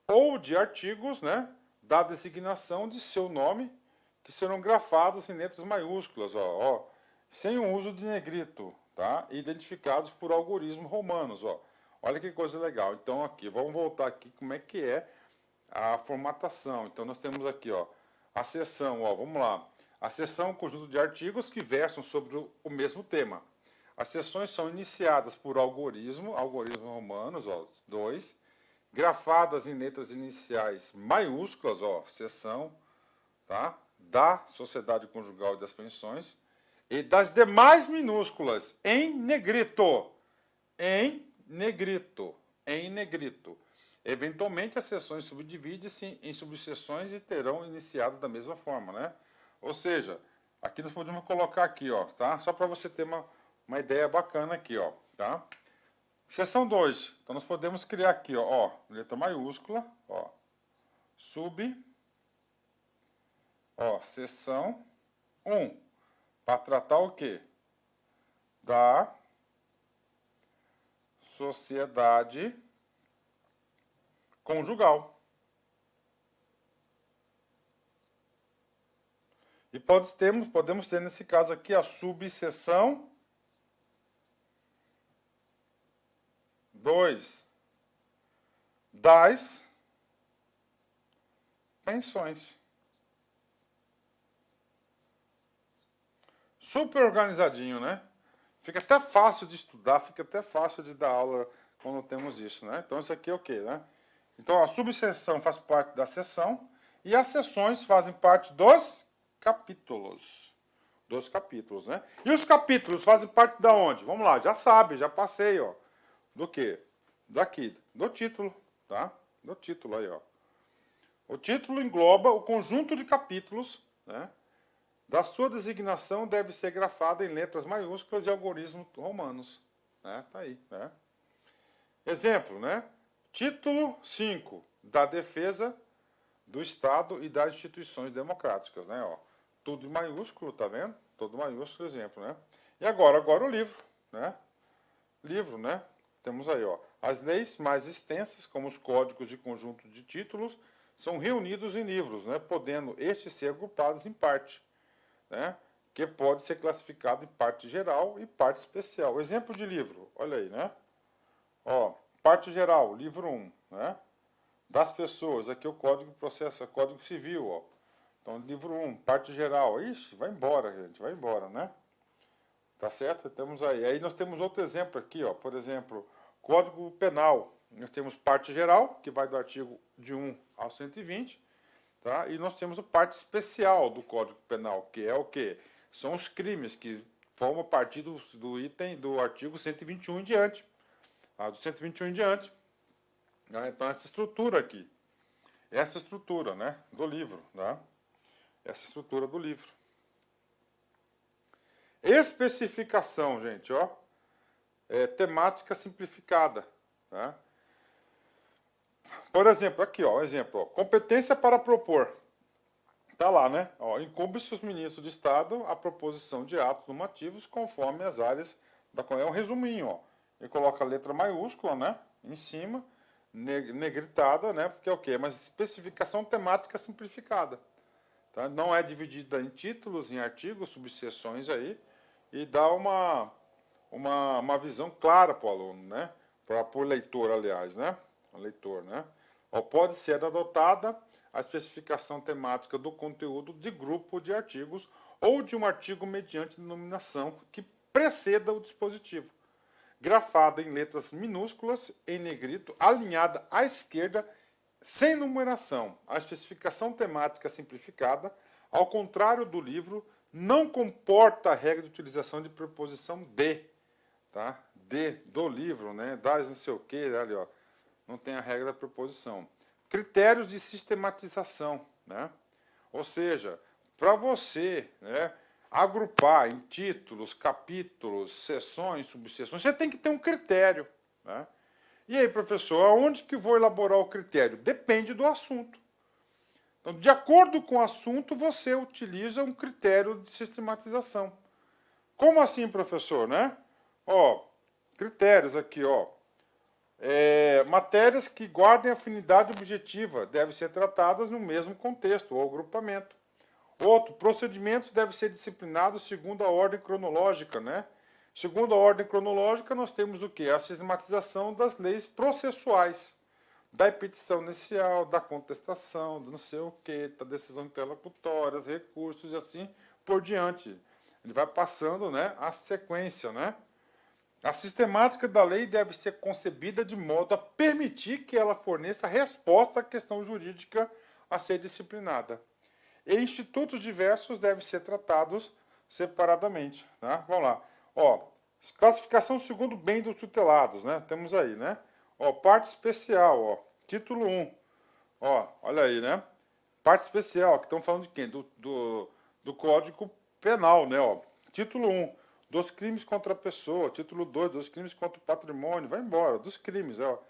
ou de artigos, né? Da designação de seu nome, que serão grafados em letras maiúsculas, ó, sem o uso de negrito, tá? Identificados por algoritmos romanos, ó. Olha que coisa legal. Então aqui, vamos voltar aqui como é que é a formatação. Então nós temos aqui, ó, a seção, ó, vamos lá. A seção é um conjunto de artigos que versam sobre o mesmo tema. As seções são iniciadas por algoritmos romanos, ó, 2, grafadas em letras iniciais maiúsculas, ó, seção, tá? Da sociedade conjugal e das pensões, e das demais minúsculas em negrito. Em negrito. Em negrito. Eventualmente, as seções subdividem-se em subseções e terão iniciado da mesma forma, né? Ou seja, aqui nós podemos colocar aqui, ó, tá? Só para você ter uma ideia bacana aqui, ó, tá? Seção 2. Então nós podemos criar aqui, ó, letra maiúscula, ó, seção 1, para tratar o quê? Da sociedade conjugal. E podemos ter nesse caso aqui a subseção 2 das pensões. Super organizadinho, né? Fica até fácil de estudar, fica até fácil de dar aula quando temos isso, né? Então, isso aqui é o quê, né? Então, a subseção faz parte da seção e as seções fazem parte dos capítulos. Dos capítulos, né? E os capítulos fazem parte da onde? Vamos lá, já sabe, já passei, ó. Do quê? Daqui, do título, tá? Do título aí, ó. O título engloba o conjunto de capítulos, né? Da sua designação deve ser grafada em letras maiúsculas de algoritmos romanos. Né? Tá aí, né? Exemplo, né? Título 5, da defesa do Estado e das instituições democráticas, né? Ó, tudo em maiúsculo, tá vendo? Tudo maiúsculo, exemplo, né? E agora o livro, né? Livro, né? Temos aí, ó, as leis mais extensas, como os códigos de conjunto de títulos, são reunidos em livros, né? Podendo estes ser agrupados em parte, né? Que pode ser classificado em parte geral e parte especial. Exemplo de livro, olha aí, né? Ó, parte geral, livro 1, né? Das pessoas, aqui é o Código de Processo, Código Civil, ó. Então, livro 1, parte geral. Ixi, vai embora, gente, vai embora, né? Tá certo? Temos aí. Aí nós temos outro exemplo aqui, ó. Por exemplo, Código Penal. Nós temos parte geral, que vai do artigo de 1 ao 120, tá? E nós temos a parte especial do Código Penal, que é o quê? São os crimes que formam parte do item do artigo 121 em diante. Tá? Do 121 em diante. Então, essa estrutura aqui. Essa estrutura, né? Do livro, tá? Essa estrutura do livro. Especificação, gente, ó. Temática simplificada, tá? Por exemplo, aqui, ó, exemplo, ó, competência para propor. Tá lá, né? Ó, incumbe-se os ministros de Estado a proposição de atos normativos conforme as áreas da... É um resuminho, ó. Ele coloca a letra maiúscula, né? Em cima, negritada, né? Porque é o quê? Mas especificação temática simplificada. Tá? Não é dividida em títulos, em artigos, subseções aí, e dá uma visão clara para o aluno, né? Para o leitor, aliás, né? O leitor, né? Ou pode ser adotada a especificação temática do conteúdo de grupo de artigos ou de um artigo mediante denominação que preceda o dispositivo, grafada em letras minúsculas, em negrito, alinhada à esquerda, sem numeração. A especificação temática simplificada, ao contrário do livro, não comporta a regra de utilização de preposição de, tá? De, do livro, né? Das não sei o que, ali, ó. Não tem a regra da preposição. Critérios de sistematização, né? Ou seja, para você, né, agrupar em títulos, capítulos, seções, subseções, você tem que ter um critério, né? E aí, professor, aonde que vou elaborar o critério? Depende do assunto. Então, de acordo com o assunto, você utiliza um critério de sistematização. Como assim, professor, né? Ó, critérios aqui, ó. Matérias que guardem afinidade objetiva devem ser tratadas no mesmo contexto ou agrupamento. Outro, procedimentos devem ser disciplinados segundo a ordem cronológica, né? Segundo a ordem cronológica, nós temos o quê? A sistematização das leis processuais, da petição inicial, da contestação, do não sei o quê, da decisão interlocutória, recursos e assim por diante. Ele vai passando, né, a sequência, né? A sistemática da lei deve ser concebida de modo a permitir que ela forneça resposta à questão jurídica a ser disciplinada. E institutos diversos devem ser tratados separadamente. Tá? Vamos lá. Ó, classificação segundo bem dos tutelados, né? Temos aí, né? Ó, parte especial, ó, título 1. Ó, olha aí, né? Parte especial, que estão falando de quem? Do Código Penal, né? Ó, título 1. Dos crimes contra a pessoa. Título 2, dos crimes contra o patrimônio. Vai embora, dos crimes, ó.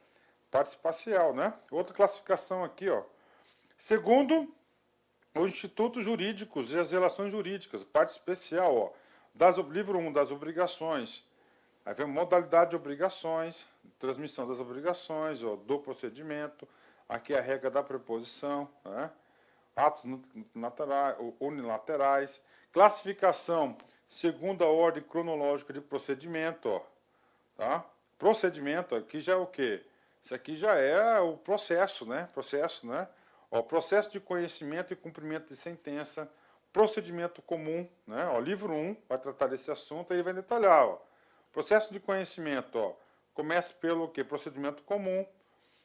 Parte espacial, né? Outra classificação aqui, ó. Segundo os institutos jurídicos e as relações jurídicas. Parte especial, ó. Livro 1, das obrigações. Aí vem modalidade de obrigações, transmissão das obrigações, ó, do procedimento. Aqui a regra da preposição, né? Atos unilaterais. Classificação segundo a ordem cronológica de procedimento, ó, tá? Procedimento aqui já é o quê? Isso aqui já é o processo, né? Processo, né? Ó, processo de conhecimento e cumprimento de sentença, procedimento comum, né? Ó, livro 1 vai tratar desse assunto, aí vai detalhar, ó. Processo de conhecimento, ó, Começa pelo quê? Procedimento comum,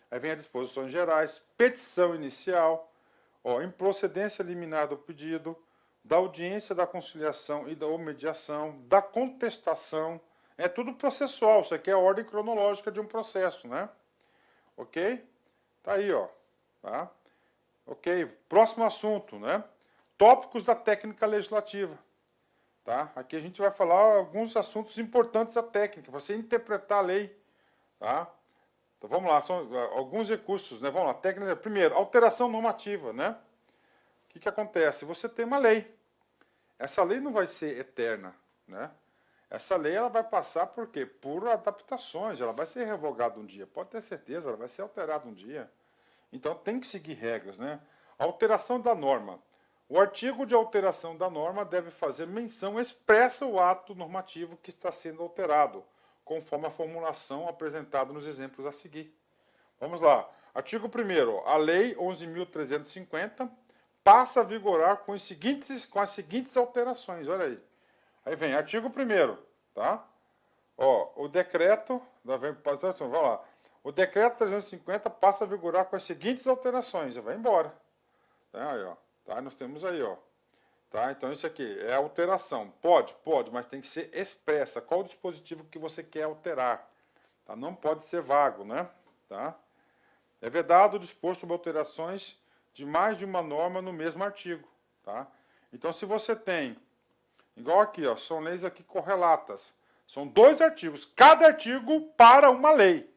aí vem as disposições gerais, petição inicial, improcedência liminar do pedido, da audiência da conciliação e da mediação, da contestação, é tudo processual, isso aqui é a ordem cronológica de um processo, né? Ok? Tá aí, ó. Tá? Ok, próximo assunto, né? Tópicos da técnica legislativa. Tá? Aqui a gente vai falar alguns assuntos importantes da técnica, para você interpretar a lei. Tá? Então vamos lá, são alguns recursos, né? Vamos lá, técnica. Primeiro, alteração normativa, né? O que acontece? Você tem uma lei. Essa lei não vai ser eterna, né? Essa lei ela vai passar por quê? Por adaptações, ela vai ser revogada um dia, pode ter certeza, ela vai ser alterada um dia. Então tem que seguir regras, né? Alteração da norma. O artigo de alteração da norma deve fazer menção expressa ao ato normativo que está sendo alterado, conforme a formulação apresentada nos exemplos a seguir. Vamos lá. Artigo 1º. A Lei 11.350 passa a vigorar com as seguintes alterações. Olha aí. Aí vem artigo 1º, tá? O decreto, vamos lá. O decreto 350 passa a vigorar com as seguintes alterações. Vai embora. Tá, aí, ó. Tá, nós temos aí, ó. Tá, então isso aqui é alteração. Pode, mas tem que ser expressa. Qual o dispositivo que você quer alterar? Tá? Não pode ser vago, né? Tá? É vedado dispor sobre alterações de mais de uma norma no mesmo artigo. Tá? Então, se você tem, igual aqui, ó, são leis aqui correlatas. São 2 artigos, cada artigo para uma lei.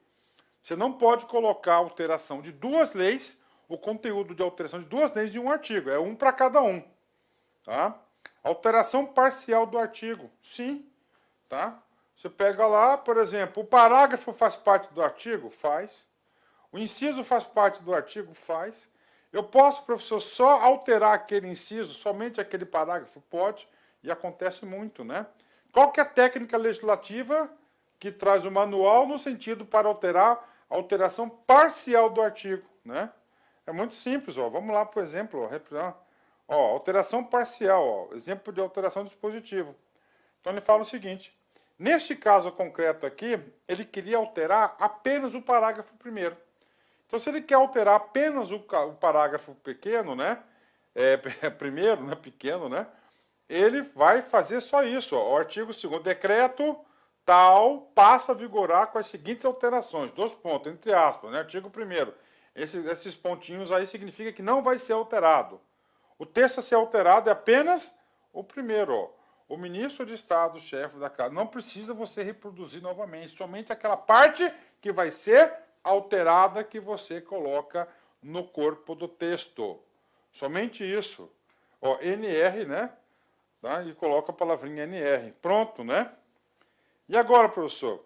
Você não pode colocar alteração de 2 leis, o conteúdo de alteração de 2 leis em um artigo. É um para cada um. Tá? Alteração parcial do artigo. Sim. Tá? Você pega lá, por exemplo, o parágrafo faz parte do artigo? Faz. O inciso faz parte do artigo? Faz. Eu posso, professor, só alterar aquele inciso, somente aquele parágrafo? Pode. E acontece muito, né? Qual que é a técnica legislativa que traz o manual no sentido para alterar a alteração parcial do artigo, né? É muito simples, ó. Vamos lá, por exemplo, alteração parcial, exemplo de alteração do dispositivo. Então ele fala o seguinte: neste caso concreto aqui, ele queria alterar apenas o parágrafo 1º. Então, se ele quer alterar apenas o parágrafo pequeno, né? Primeiro, né? Pequeno, né? Ele vai fazer só isso, ó. O artigo 2º, decreto tal passa a vigorar com as seguintes alterações. 2 pontos, entre aspas, né? Artigo 1º. Esses pontinhos aí significa que não vai ser alterado. O texto a ser alterado é apenas o 1º, ó. O ministro de Estado, chefe da Casa, não precisa você reproduzir novamente, somente aquela parte que vai ser alterada que você coloca no corpo do texto. Somente isso. Ó, NR, né? Tá? E coloca a palavrinha NR. Pronto, né? E agora, professor?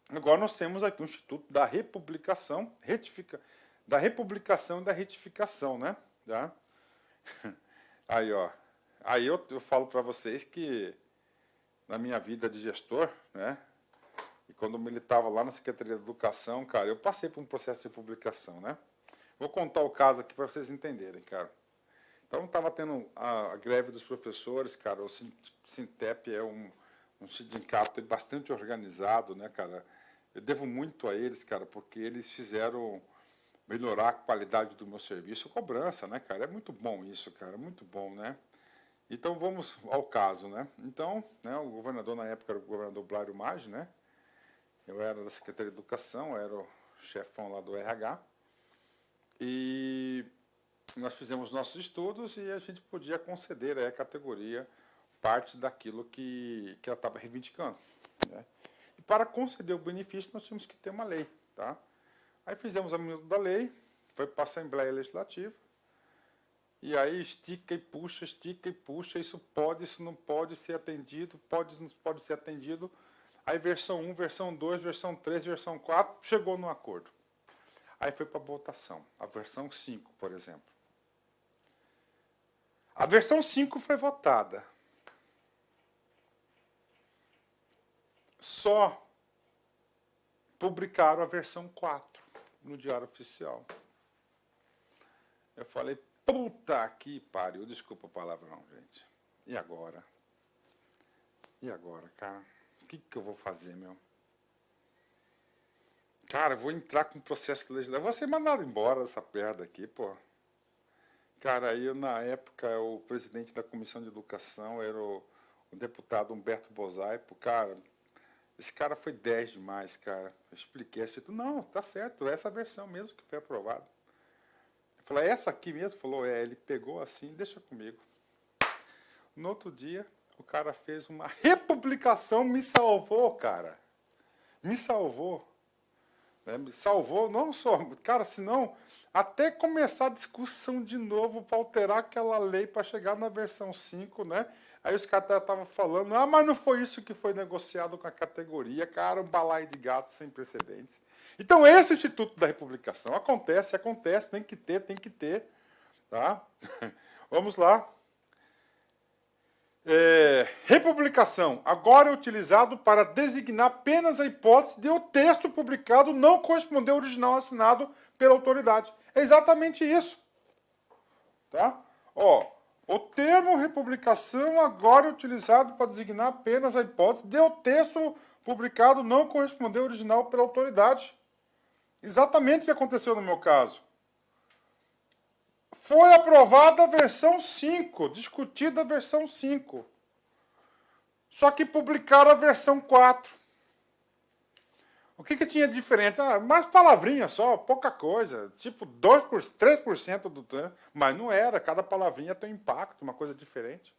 Agora nós temos aqui o Instituto da Republicação, da Republicação e da Retificação, né? Tá? Aí, ó. Aí eu falo para vocês que na minha vida de gestor, né? E quando eu militava lá na Secretaria de Educação, cara, eu passei por um processo de publicação, né? Vou contar o caso aqui para vocês entenderem, cara. Então, estava tendo a greve dos professores, cara. O Sintep é um sindicato bastante organizado, né, cara? Eu devo muito a eles, cara, porque eles fizeram melhorar a qualidade do meu serviço. Cobrança, né, cara? É muito bom isso, cara. Muito bom, né? Então, vamos ao caso, né? Então, né, o governador, na época, era o governador Blário Maggi, né? Eu era da Secretaria de Educação, eu era o chefão lá do RH. E nós fizemos nossos estudos e a gente podia conceder a categoria parte daquilo que ela estava reivindicando, né? E para conceder o benefício, nós tínhamos que ter uma lei, tá? Aí fizemos a minuta da lei, foi para a Assembleia Legislativa, e aí estica e puxa, isso pode, isso não pode ser atendido, pode, não pode ser atendido. Aí versão 1, versão 2, versão 3, versão 4, chegou no acordo. Aí foi para votação, a versão 5, por exemplo. A versão 5 foi votada. Só publicaram a versão 4 no Diário Oficial. Eu falei, puta que pariu, desculpa a palavrão, gente. E agora? E agora, cara? O que eu vou fazer, meu? Cara, vou entrar com processo legislativo. Vou ser mandado embora dessa merda aqui, pô. Cara, aí na época o presidente da Comissão de Educação era o deputado Humberto Bozaipo. Cara, esse cara foi 10 demais, cara. Eu expliquei assim, não, tá certo, é essa versão mesmo que foi aprovada. Eu falei, é essa aqui mesmo? Falou, ele pegou assim, deixa comigo. No outro dia, o cara fez uma republicação, me salvou, cara. Me salvou. Né? Me salvou, não só, cara, senão até começar a discussão de novo para alterar aquela lei para chegar na versão 5, né? Aí os caras estavam falando, mas não foi isso que foi negociado com a categoria, cara, um balaio de gato sem precedentes. Então esse Instituto da Republicação acontece, tem que ter, tá? Vamos lá. Republicação, agora é utilizado para designar apenas a hipótese de o texto publicado não corresponder ao original assinado pela autoridade. É exatamente isso. Tá? O termo republicação agora é utilizado para designar apenas a hipótese de o texto publicado não corresponder ao original pela autoridade. Exatamente o que aconteceu no meu caso. Foi aprovada a versão 5, discutida a versão 5. Só que publicaram a versão 4. O que tinha de diferente? Mais palavrinha só, pouca coisa. Tipo 3% do tempo. Mas não era, cada palavrinha tem um impacto, uma coisa diferente.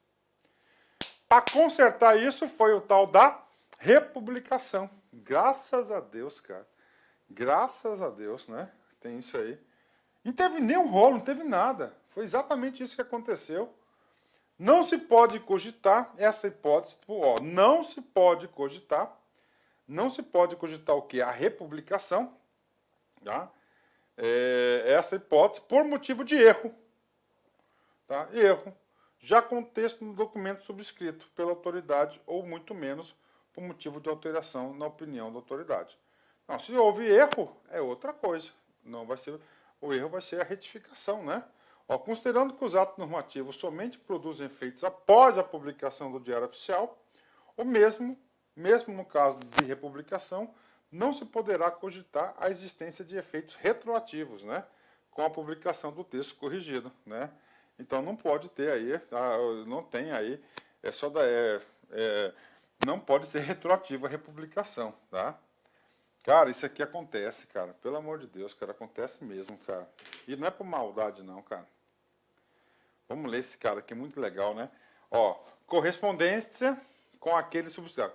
Para consertar isso foi o tal da republicação. Graças a Deus, cara. Graças a Deus, né? Tem isso aí. Não teve nenhum rolo, não teve nada. Foi exatamente isso que aconteceu. Não se pode cogitar essa hipótese, não se pode cogitar o que? A republicação, tá? Essa hipótese por motivo de erro. Tá? Erro. Já com texto no documento subscrito pela autoridade ou muito menos por motivo de alteração na opinião da autoridade. Não, se houve erro, é outra coisa. Não vai ser... O erro vai ser a retificação, né? Considerando que os atos normativos somente produzem efeitos após a publicação do Diário Oficial, ou mesmo no caso de republicação, não se poderá cogitar a existência de efeitos retroativos, né? Com a publicação do texto corrigido, né? Então não pode ter aí, não tem aí, não pode ser retroativa a republicação, tá? Cara, isso aqui acontece, cara. Pelo amor de Deus, cara. Acontece mesmo, cara. E não é por maldade, não, cara. Vamos ler esse cara aqui, muito legal, né? Correspondência com aquele subsidiário.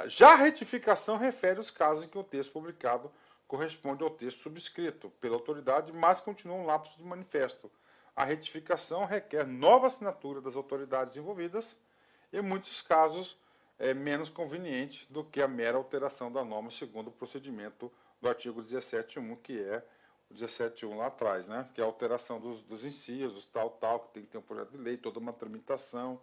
Já a retificação refere os casos em que o texto publicado corresponde ao texto subscrito pela autoridade, mas continua um lapso de manifesto. A retificação requer nova assinatura das autoridades envolvidas e, em muitos casos, é menos conveniente do que a mera alteração da norma segundo o procedimento do artigo 17.1, que é o 17.1 lá atrás, né? Que é a alteração dos incisos, tal, que tem que ter um projeto de lei, toda uma tramitação,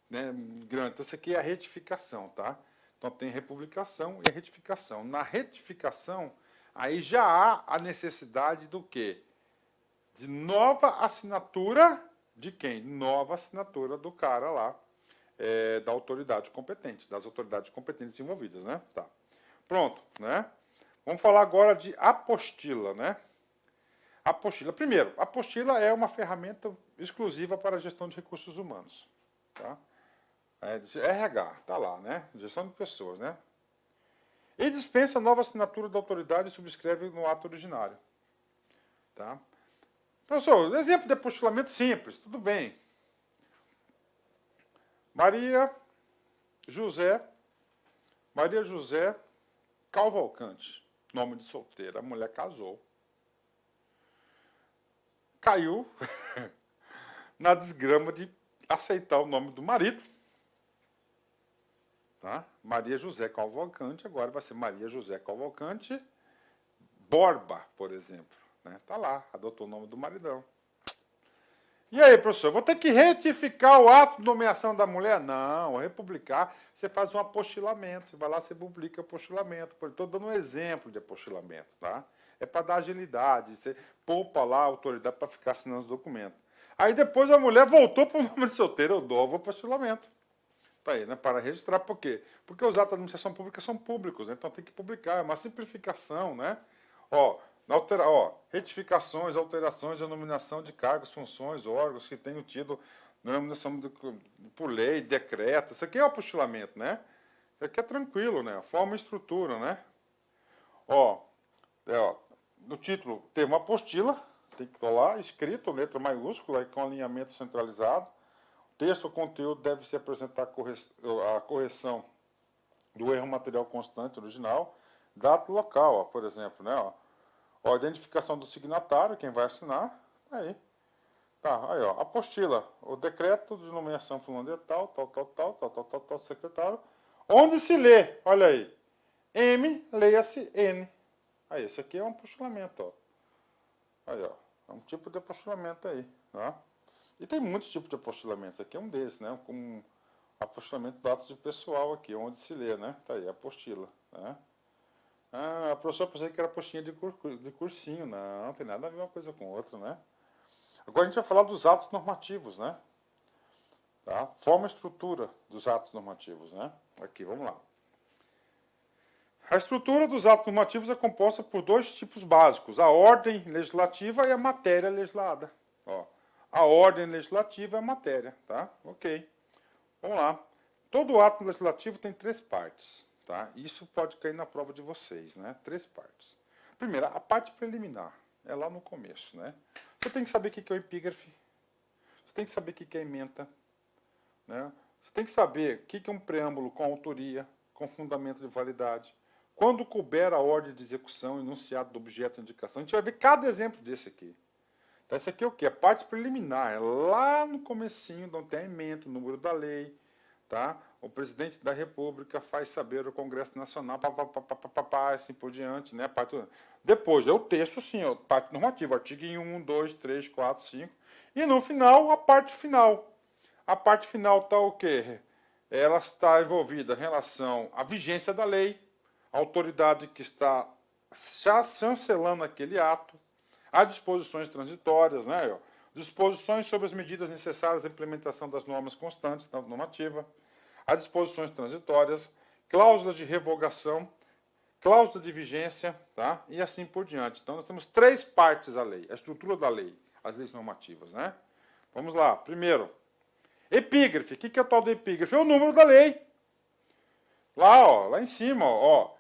né? Grande. Então, isso aqui é a retificação, tá? Então, tem republicação e a retificação. Na retificação, aí já há a necessidade do quê? De nova assinatura de quem? Nova assinatura do cara lá. Da autoridade competente, das autoridades competentes envolvidas, né? Tá. Pronto, né? Vamos falar agora de apostila, né? Apostila. Primeiro, apostila é uma ferramenta exclusiva para a gestão de recursos humanos, tá? RH, tá lá, né? Gestão de pessoas, né? E dispensa nova assinatura da autoridade e subscreve no ato originário, tá? Professor, exemplo de apostilamento simples, tudo bem. Maria José Cavalcante, nome de solteira. A mulher casou. Caiu na desgrama de aceitar o nome do marido. Tá? Maria José Cavalcante, agora vai ser Maria José Cavalcante Borba, por exemplo. Né? Tá lá, adotou o nome do maridão. E aí, professor, vou ter que retificar o ato de nomeação da mulher? Não, republicar, você faz um apostilamento, você vai lá, você publica apostilamento. Estou dando um exemplo de apostilamento, tá? É para dar agilidade, você poupa lá a autoridade para ficar assinando os documentos. Aí depois a mulher voltou para o nome de solteiro, eu novo apostilamento. Tá aí, né? Para registrar, por quê? Porque os atos da administração pública são públicos, né? Então tem que publicar, é uma simplificação, né? Ó, retificações, alterações, denominação de cargos, funções, órgãos que tenham tido denominação por lei, decreto. Isso aqui é o apostilamento, né? Isso aqui é tranquilo, né? Forma e estrutura, né? Ó, no título tem uma apostila, tem que estar lá, escrito, letra maiúscula, com alinhamento centralizado. Texto ou conteúdo deve se apresentar a correção do erro material constante original. Data local, ó, por exemplo, né? Ó, identificação do signatário, quem vai assinar. Aí. Tá, aí, ó. Apostila. O decreto de nomeação fulano de tal, secretário. Onde se lê? Olha aí. M, leia-se N. Aí, esse aqui é um apostilamento, ó. Aí, ó. É um tipo de apostilamento aí, tá? E tem muitos tipos de apostilamentos. Aqui é um desses, né? Com apostilamento de atos de pessoal aqui, onde se lê, né? Tá aí, apostila, né? Ah, a professora pensei que era postinha de cursinho. Não, tem nada a ver uma coisa com outra, né? Agora a gente vai falar dos atos normativos, né? Tá? Forma e estrutura dos atos normativos, né? Aqui, vamos lá. A estrutura dos atos normativos é composta por dois tipos básicos, a ordem legislativa e a matéria legislada. Ó, a ordem legislativa é a matéria, tá? Ok. Vamos lá. Todo ato legislativo tem três partes. Tá? Isso pode cair na prova de vocês, né? Três partes. Primeiro, a parte preliminar, é lá no começo, né? Você tem que saber o que é o epígrafe, você tem que saber o que é a ementa, né? Você tem que saber o que é um preâmbulo com autoria, com fundamento de validade, quando couber a ordem de execução, enunciado do objeto de indicação. A gente vai ver cada exemplo desse aqui. Então, esse aqui é o quê? A parte preliminar, é lá no comecinho, onde tem a ementa, o número da lei, tá? O presidente da República faz saber ao Congresso Nacional, assim por diante, né? Depois é o texto, sim, a parte normativa, artigo 1, 2, 3, 4, 5. E no final, a parte final. A parte final está o quê? Ela está envolvida em relação à vigência da lei, a autoridade que está já chancelando aquele ato, as disposições transitórias, né? Disposições sobre as medidas necessárias à implementação das normas constantes da normativa, as disposições transitórias, cláusulas de revogação, cláusula de vigência, tá? E assim por diante. Então, nós temos três partes à lei, a estrutura da lei, as leis normativas, né? Vamos lá. Primeiro, epígrafe. O que é o tal do epígrafe? É o número da lei. Lá, ó, lá em cima, ó,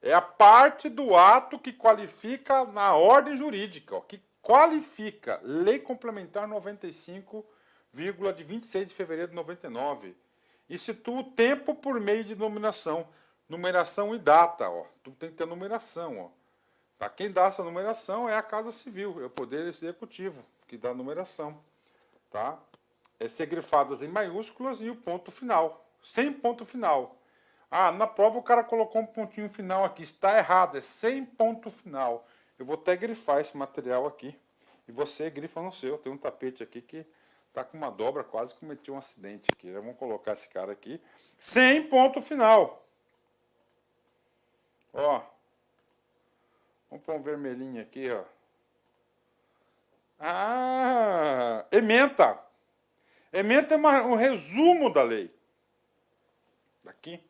é a parte do ato que qualifica na ordem jurídica, ó, que qualifica Lei Complementar 95, de 26 de fevereiro de 99. E situa o tempo por meio de numeração. Numeração e data, ó. Tudo tem que ter numeração, ó. Tá? Quem dá essa numeração é a Casa Civil, é o Poder Executivo, que dá a numeração. Tá? É ser grifadas em maiúsculas e o ponto final. Sem ponto final. Ah, na prova o cara colocou um pontinho final aqui. Está errado, é sem ponto final. Eu vou até grifar esse material aqui. E você grifa no seu. Tem um tapete aqui que está com uma dobra, quase cometi um acidente aqui. Vamos colocar esse cara aqui. Sem ponto final. Ó. Vamos pôr um vermelhinho aqui, ó. Ah, ementa. Ementa é um resumo da lei. Daqui.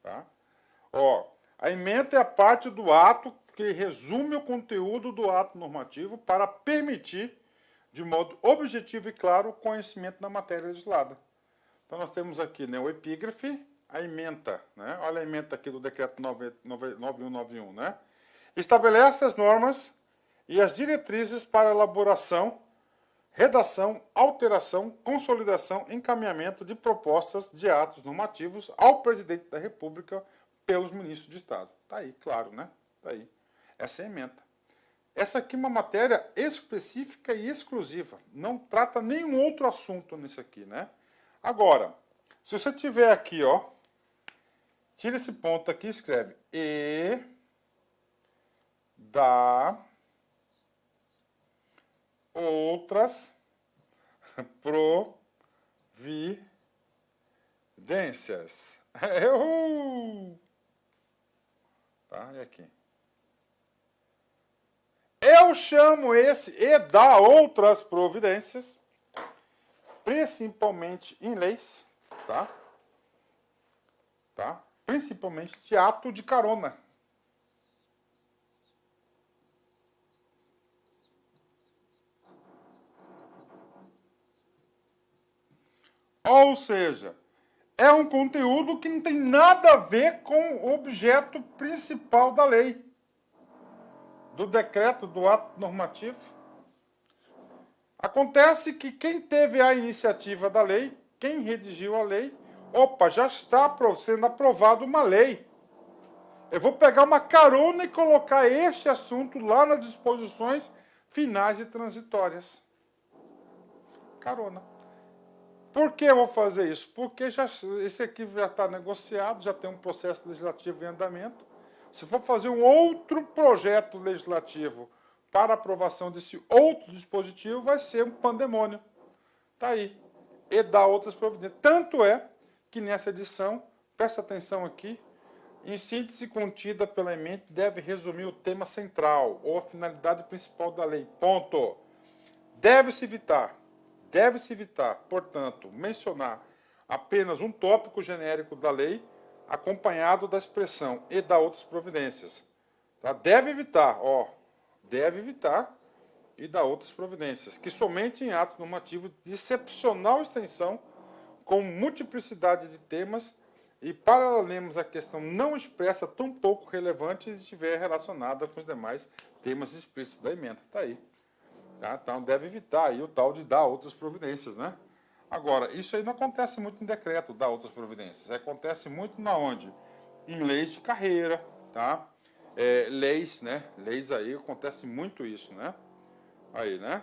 Tá? Ó, a ementa é a parte do ato que resume o conteúdo do ato normativo para permitir, de modo objetivo e claro, o conhecimento da matéria legislada. Então, nós temos aqui, né, o epígrafe, a ementa. Né? Olha a ementa aqui do decreto 9191. Né? Estabelece as normas e as diretrizes para elaboração, redação, alteração, consolidação, encaminhamento de propostas de atos normativos ao presidente da República pelos ministros de Estado. Está aí, claro, né? Está aí. Essa é a ementa. Essa aqui é uma matéria específica e exclusiva. Não trata nenhum outro assunto nisso aqui, né? Agora, se você tiver aqui, ó, tira esse ponto aqui e escreve e da outras providências. Tá, e aqui. Eu chamo esse e da outras providências, principalmente em leis, tá? Tá? Principalmente de ato de carona. Ou seja, é um conteúdo que não tem nada a ver com o objeto principal da lei, do decreto, do ato normativo. Acontece que quem teve a iniciativa da lei, quem redigiu a lei, já está sendo aprovada uma lei. Eu vou pegar uma carona e colocar este assunto lá nas disposições finais e transitórias. Carona. Por que eu vou fazer isso? Porque esse aqui já está negociado, já tem um processo legislativo em andamento. Se for fazer um outro projeto legislativo para aprovação desse outro dispositivo, vai ser um pandemônio. Está aí. E dá outras providências. Tanto é que nessa edição, presta atenção aqui, em síntese contida pela emenda, deve resumir o tema central ou a finalidade principal da lei. Ponto. Deve-se evitar, portanto, mencionar apenas um tópico genérico da lei, acompanhado da expressão e da outras providências. Tá? Deve evitar e da outras providências, que somente em atos normativos de excepcional extensão, com multiplicidade de temas e paralelemos a questão não expressa tão pouco relevante se estiver relacionada com os demais temas explícitos da emenda. Está aí. Tá? Então, deve evitar aí o tal de dar outras providências, né? Agora, isso aí não acontece muito em decreto, dar outras providências. Acontece muito na onde? Em leis de carreira, tá? Leis, né? Leis aí, acontece muito isso, né? Aí, né?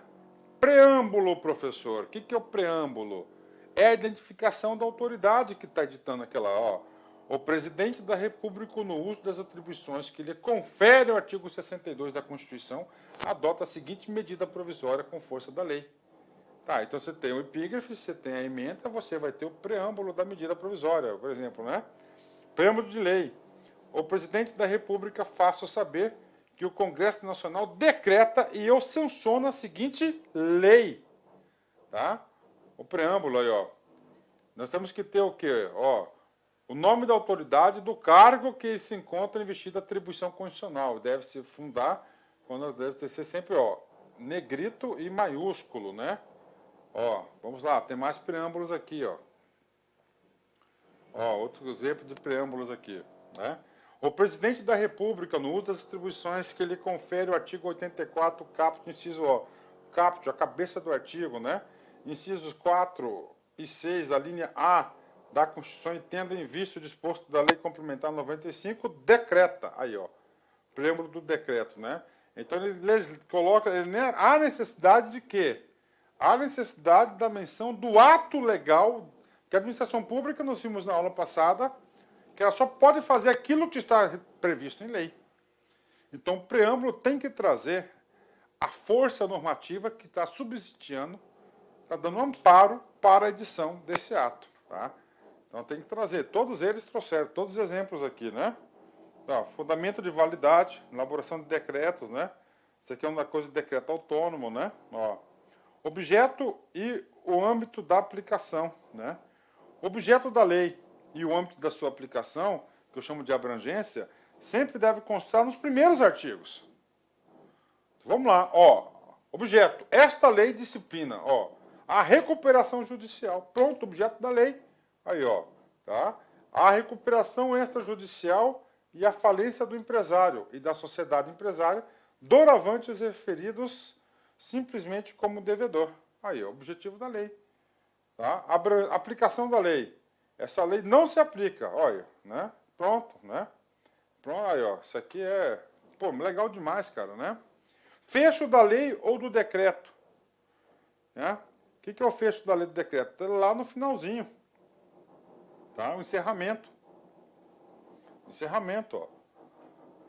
Preâmbulo, professor. O que é o preâmbulo? É a identificação da autoridade que está editando aquela, o presidente da República, no uso das atribuições que lhe confere o artigo 62 da Constituição, adota a seguinte medida provisória com força da lei. Tá, então você tem o epígrafe, você tem a ementa, você vai ter o preâmbulo da medida provisória, por exemplo, né? Preâmbulo de lei. O presidente da República faça saber que o Congresso Nacional decreta e eu sanciono a seguinte lei. Tá? O preâmbulo aí, Nós temos que ter o quê? O nome da autoridade do cargo que se encontra investido a atribuição constitucional. Deve se fundar, deve ser sempre, negrito e maiúsculo, né? Vamos lá, tem mais preâmbulos aqui, outro exemplo de preâmbulos aqui, né? O presidente da República, no uso das atribuições que lhe confere o artigo 84, caput, inciso caput, a cabeça do artigo, né? Incisos 4 e 6, a linha A da Constituição, e tendo em vista o disposto da Lei Complementar 95, decreta. Aí, preâmbulo do decreto, né? Então, ele coloca a necessidade de quê? A necessidade da menção do ato legal, que a administração pública, nós vimos na aula passada, que ela só pode fazer aquilo que está previsto em lei. Então, o preâmbulo tem que trazer a força normativa que está subsidiando, está dando amparo para a edição desse ato. Tá? Então, tem que trazer. Todos eles trouxeram, todos os exemplos aqui, né? Fundamento de validade, elaboração de decretos, né? Isso aqui é uma coisa de decreto autônomo, né? Objeto e o âmbito da aplicação, né? Objeto da lei e o âmbito da sua aplicação, que eu chamo de abrangência, sempre deve constar nos primeiros artigos. Vamos lá, objeto. Esta lei disciplina, a recuperação judicial. Pronto, objeto da lei. Aí, tá? A recuperação extrajudicial e a falência do empresário e da sociedade empresária, doravante os referidos simplesmente como devedor. Aí, objetivo da lei. Tá? Aplicação da lei. Essa lei não se aplica, olha, né? Pronto, né? Pronto, aí, isso aqui é, legal demais, cara, né? Fecho da lei ou do decreto, né? O que é o fecho da lei do decreto? Lá no finalzinho, tá? O encerramento. Encerramento,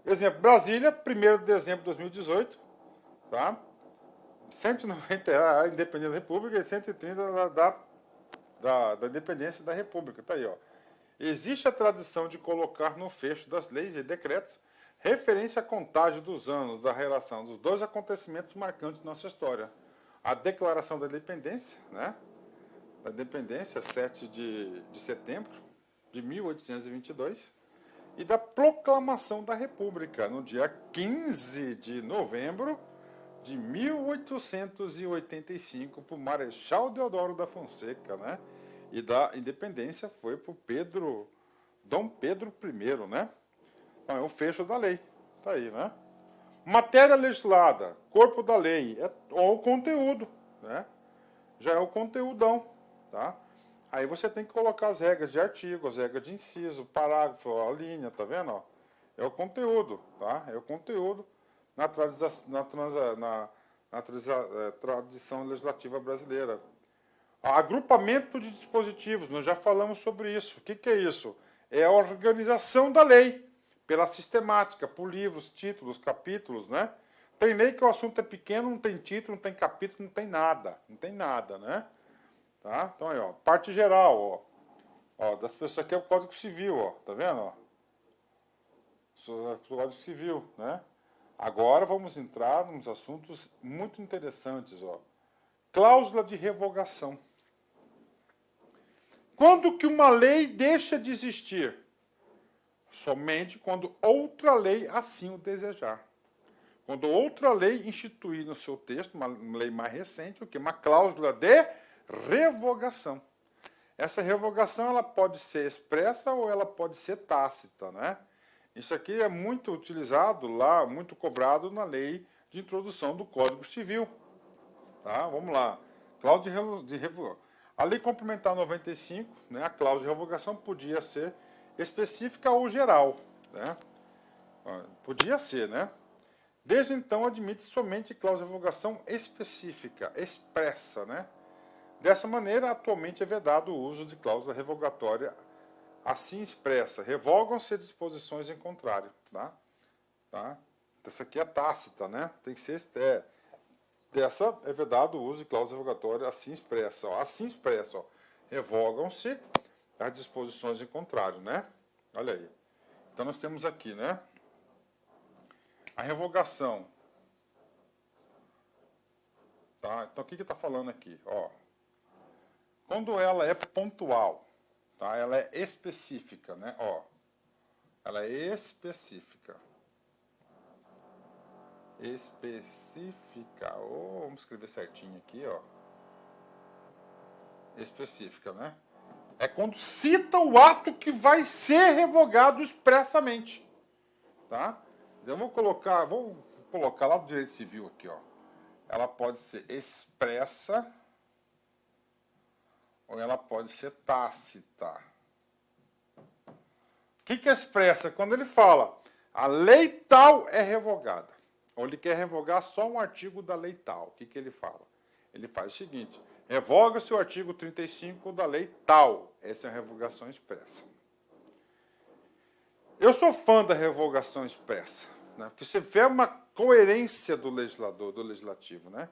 Exemplo, Brasília, 1º de dezembro de 2018, tá? 190 a independência da República e 130 da independência da República. Está aí, Existe a tradição de colocar no fecho das leis e decretos referência à contagem dos anos da relação dos dois acontecimentos marcantes de nossa história. A Declaração da Independência, né? Da Independência, 7 de setembro de 1822, e da Proclamação da República, no dia 15 de novembro de 1885, por Marechal Deodoro da Fonseca, né? E da independência foi para Dom Pedro I, né? Então, é o fecho da lei. Tá aí, né? Matéria legislada, corpo da lei, é o conteúdo, né? Já é o conteúdão, tá? Aí você tem que colocar as regras de artigo, as regras de inciso, parágrafo, a linha, tá vendo? Ó? É o conteúdo, tá? É o conteúdo na tradição legislativa brasileira. Agrupamento de dispositivos, nós já falamos sobre isso. O que é isso? É a organização da lei, pela sistemática, por livros, títulos, capítulos, né? Tem lei que o assunto é pequeno, não tem título, não tem capítulo, não tem nada, né? Tá? Então aí, ó, parte geral, ó, das pessoas, aqui é o Código Civil, ó, tá vendo, ó? O Código Civil, né? Agora vamos entrar nos assuntos muito interessantes, ó. Cláusula de revogação. Quando que uma lei deixa de existir? Somente quando outra lei assim o desejar. Quando outra lei instituir no seu texto, uma lei mais recente, o que? Uma cláusula de revogação. Essa revogação ela pode ser expressa ou ela pode ser tácita, né? Isso aqui é muito utilizado lá, muito cobrado na lei de introdução do Código Civil. Tá? Vamos lá. Cláusula de revogação. A lei complementar 95, né, a cláusula de revogação podia ser específica ou geral, né? Podia ser, né? Desde então, admite-se somente cláusula de revogação específica, expressa, né? Dessa maneira, atualmente é vedado o uso de cláusula revogatória assim expressa. Revogam-se disposições em contrário, tá? Essa aqui é tácita, né? Tem que ser dessa é vedado o uso de cláusula revogatória assim expressa, ó. Assim expressa, ó. Revogam-se as disposições em contrário, né? Olha aí. Então nós temos aqui, né? A revogação. Tá? Então o que está falando aqui? Ó, quando ela é pontual, tá? Ela é específica, né? Ó, ela é específica. Específica. Oh, vamos escrever certinho aqui, ó. Específica, né? É quando cita o ato que vai ser revogado expressamente, tá? Eu vou colocar lá do direito civil aqui, ó. Ela pode ser expressa ou ela pode ser tácita. O que é expressa? Quando ele fala a lei tal é revogada, ou ele quer revogar só um artigo da lei tal, o que ele fala? Ele faz o seguinte: revoga-se o artigo 35 da lei tal. Essa é a revogação expressa. Eu sou fã da revogação expressa, né? Porque você vê uma coerência do legislador, do legislativo, né?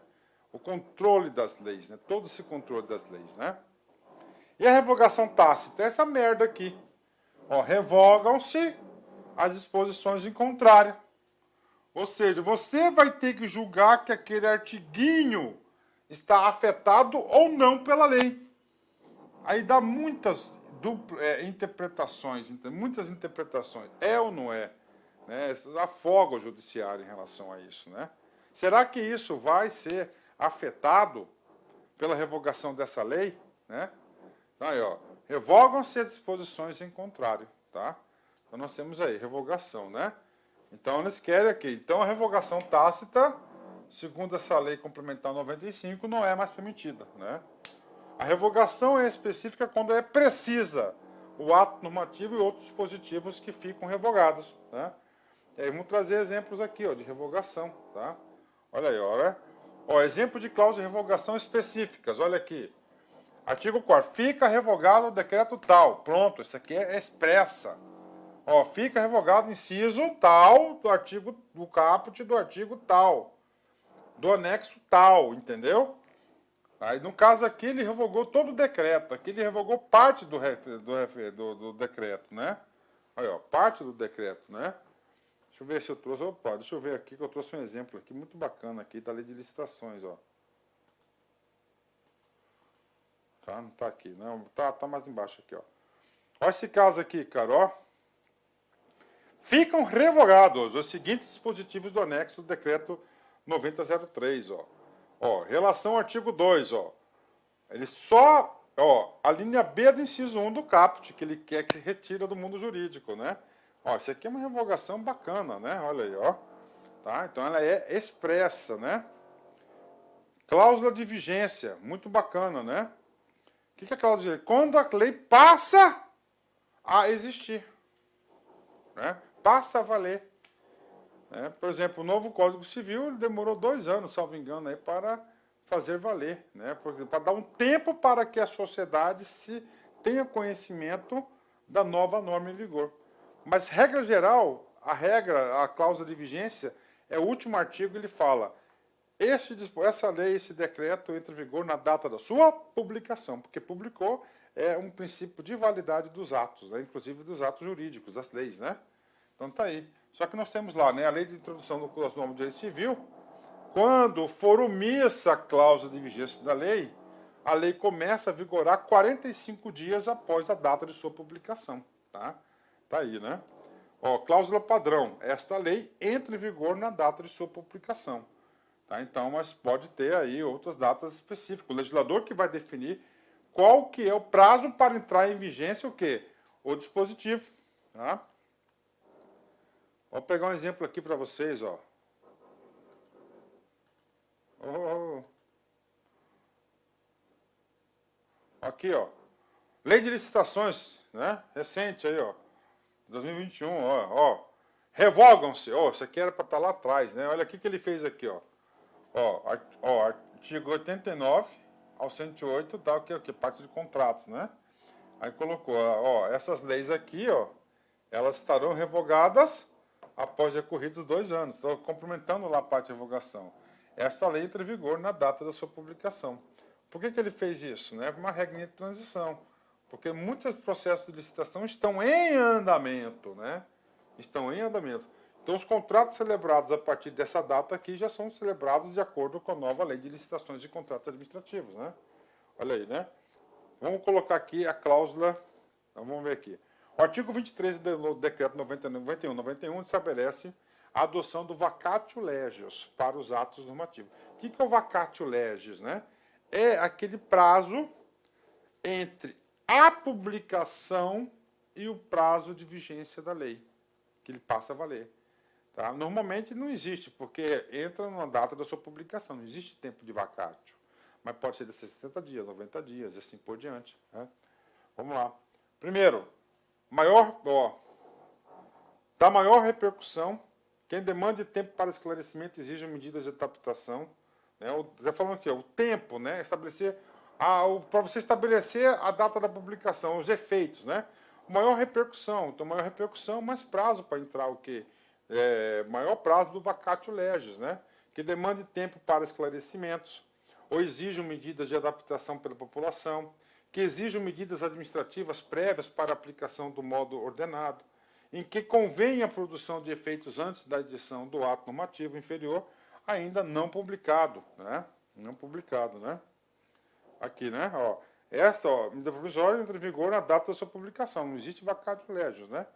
O controle das leis, né? Todo esse controle das leis, né? E a revogação tácita é essa merda aqui. Ó, revogam-se as disposições em contrário. Ou seja, você vai ter que julgar que aquele artiguinho está afetado ou não pela lei. Aí dá muitas interpretações, muitas interpretações. É ou não é? Né? Isso afoga o judiciário em relação a isso, né? Será que isso vai ser afetado pela revogação dessa lei? Né? Então, aí, ó, revogam-se as disposições em contrário, tá? Então nós temos aí revogação, né? Então eles querem aqui. Então a revogação tácita, segundo essa lei complementar 95, não é mais permitida, né? A revogação é específica quando é precisa o ato normativo e outros dispositivos que ficam revogados, né? E aí vamos trazer exemplos aqui, ó, de revogação, tá? Olha aí, ó, exemplo de cláusulas de revogação específicas, olha aqui. Artigo 4º, fica revogado o decreto tal. Pronto, isso aqui é expressa. Ó, fica revogado inciso tal do artigo do caput do artigo tal, do anexo tal, entendeu? Aí, no caso aqui, ele revogou todo o decreto. Aqui ele revogou parte do decreto, né? Aí, ó, parte do decreto, né? Deixa eu ver se eu trouxe... Opa, deixa eu ver aqui que eu trouxe um exemplo aqui muito bacana aqui da lei de licitações, ó. Tá? Não tá aqui, não. Tá mais embaixo aqui, ó. Olha esse caso aqui, cara, ó. Ficam revogados os seguintes dispositivos do anexo do decreto 9003, ó. Ó, relação ao artigo 2, ó. Ele só Ó, a linha B do inciso 1 do caput, que ele quer que retira do mundo jurídico, né? Ó, isso aqui é uma revogação bacana, né? Olha aí, ó. Tá? Então ela é expressa, né? Cláusula de vigência, muito bacana, né? O que é a cláusula de vigência? Quando a lei passa a existir, né? Passa a valer. Né? Por exemplo, o novo Código Civil ele demorou 2 anos, salvo engano, aí, para fazer valer, né? Para dar um tempo para que a sociedade tenha conhecimento da nova norma em vigor. Mas, regra geral, a cláusula de vigência, é o último artigo, ele fala: essa lei, esse decreto entra em vigor na data da sua publicação, porque publicou é um princípio de validade dos atos, né? Inclusive dos atos jurídicos, das leis, né? Então tá aí. Só que nós temos lá, né, a lei de introdução das normas de direito civil. Quando for omissa a cláusula de vigência da lei, a lei começa a vigorar 45 dias após a data de sua publicação. Tá aí, né? Ó, cláusula padrão. Esta lei entra em vigor na data de sua publicação. Tá? Então, mas pode ter aí outras datas específicas. O legislador que vai definir qual que é o prazo para entrar em vigência o quê? O dispositivo. Tá? Vou pegar um exemplo aqui para vocês, ó. Aqui, ó. Lei de licitações, né? Recente aí, ó. 2021, ó. Revogam-se. Ó, isso aqui era para estar lá atrás, né? Olha aqui que ele fez aqui, ó. Ó, artigo 89 ao 108, tá? O que? Parte de contratos, né? Aí colocou, ó, essas leis aqui, ó, elas estarão revogadas após decorridos 2 anos. Estou complementando lá a parte de revogação. Essa lei entra em vigor na data da sua publicação. Por que ele fez isso? Né? Uma regrinha de transição. Porque muitos processos de licitação estão em andamento, né? Estão em andamento. Então, os contratos celebrados a partir dessa data aqui já são celebrados de acordo com a nova lei de licitações e contratos administrativos, né? Olha aí, né? Vamos colocar aqui a cláusula, então, vamos ver aqui. O artigo 23 do decreto 91 estabelece a adoção do vacatio legis para os atos normativos. O que é o vacatio legis, né? É aquele prazo entre a publicação e o prazo de vigência da lei, que ele passa a valer. Tá? Normalmente não existe, porque entra na data da sua publicação, não existe tempo de vacatio. Mas pode ser de 60 dias, 90 dias, e assim por diante. Né? Vamos lá. Primeiro, da maior repercussão, quem demande tempo para esclarecimento exige medidas de adaptação. Né? Já falando aqui, o tempo, né? Para você estabelecer a data da publicação, os efeitos, né? Maior repercussão. Então, maior repercussão, mais prazo para entrar o quê? Maior prazo do vacatio legis, né? Que demande tempo para esclarecimentos, ou exijam medidas de adaptação pela população, que exijam medidas administrativas prévias para aplicação do modo ordenado, em que convém a produção de efeitos antes da edição do ato normativo inferior, ainda não publicado, né? Não publicado, né? Aqui, né? Ó, essa medida provisória entra em vigor na data da sua publicação, não existe vacatio legis, né?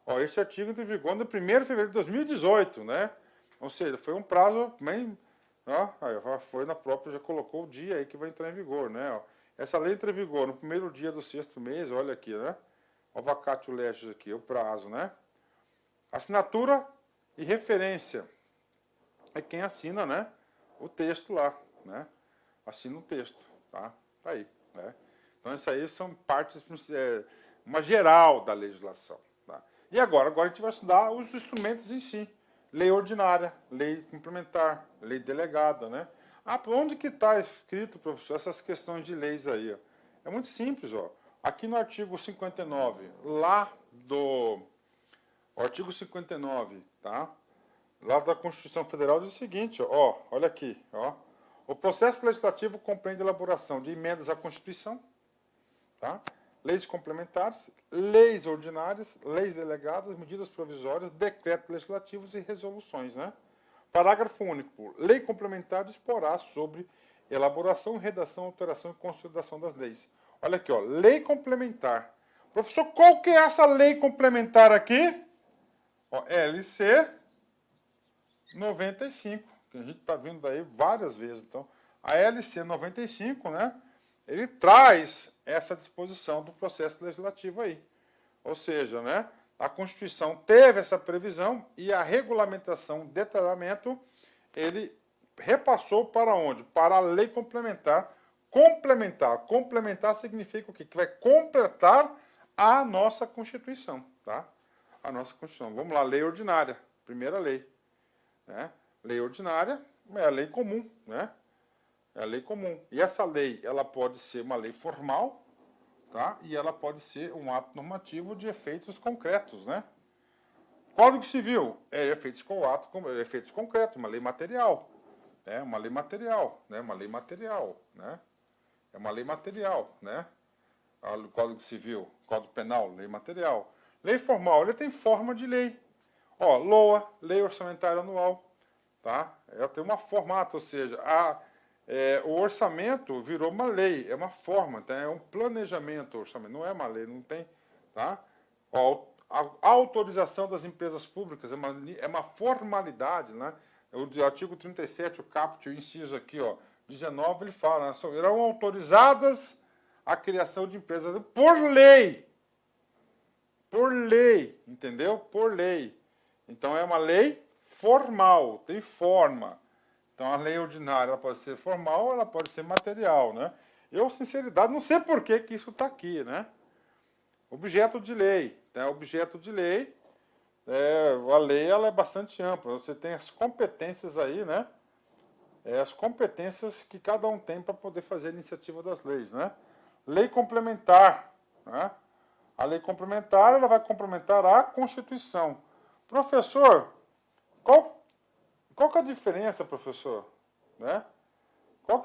Ó, este artigo entra em vigor no 1º de fevereiro de 2018, né? Ou seja, foi um prazo bem... Ó, foi na própria, já colocou o dia aí que vai entrar em vigor, né? Ó, essa lei entra em vigor no 1º dia do 6º mês, olha aqui, né? O vacatio legis aqui, o prazo, né? Assinatura e referência. É quem assina, né? O texto lá, né? Assina o texto, tá? Tá aí, né? Então, isso aí são partes, uma geral da legislação, tá? E agora a gente vai estudar os instrumentos em si. Lei ordinária, lei complementar, lei delegada, né? Por onde que está escrito, professor, essas questões de leis aí? Ó? É muito simples, ó. Aqui no artigo 59, o artigo 59, tá? Lá da Constituição Federal diz o seguinte, ó, olha aqui, ó. O processo legislativo compreende a elaboração de emendas à Constituição, tá? Leis complementares, leis ordinárias, leis delegadas, medidas provisórias, decretos legislativos e resoluções, né? Parágrafo único. Lei complementar disporá sobre elaboração, redação, alteração e consolidação das leis. Olha aqui, ó, lei complementar. Professor, qual que é essa lei complementar aqui? Ó, LC 95, que a gente está vindo daí várias vezes. Então, a LC 95, né? ele traz essa disposição do processo legislativo aí. Ou seja, né, a Constituição teve essa previsão e a regulamentação, detalhamento, ele repassou para onde? Para a lei complementar. Complementar. Complementar significa o quê? Que vai completar a nossa Constituição. Tá? A nossa Constituição. Vamos lá, lei ordinária. Primeira lei. Né? Lei ordinária é a lei comum. Né? É a lei comum. E essa lei, ela pode ser uma lei formal, tá? E ela pode ser um ato normativo de efeitos concretos, né? Código Civil é efeitos concretos, uma lei material, né? Uma lei material, né? Uma lei material, né? É uma lei material, né? O Código Civil, Código Penal, lei material. Lei formal, ele tem forma de lei. Ó, LOA, Lei Orçamentária Anual, tá? Ela tem uma formato, ou seja, o orçamento virou uma lei, é uma forma, tá? É um planejamento, orçamento, não é uma lei, não tem, tá? Ó, a autorização das empresas públicas é uma formalidade, né? O artigo 37, o caput, o inciso aqui, ó, 19, ele fala, né? Serão autorizadas a criação de empresas por lei. Por lei, entendeu? Por lei. Então é uma lei formal, tem forma. Então, a lei ordinária ela pode ser formal, ela pode ser material, né? Eu, sinceridade, não sei por que isso está aqui, né? Objeto de lei. Né? Objeto de lei, a lei ela é bastante ampla. Você tem as competências aí, né? As competências que cada um tem para poder fazer a iniciativa das leis, né? Lei complementar, né? A lei complementar, ela vai complementar a Constituição. Professor, qual que é a diferença, professor? Né? Qual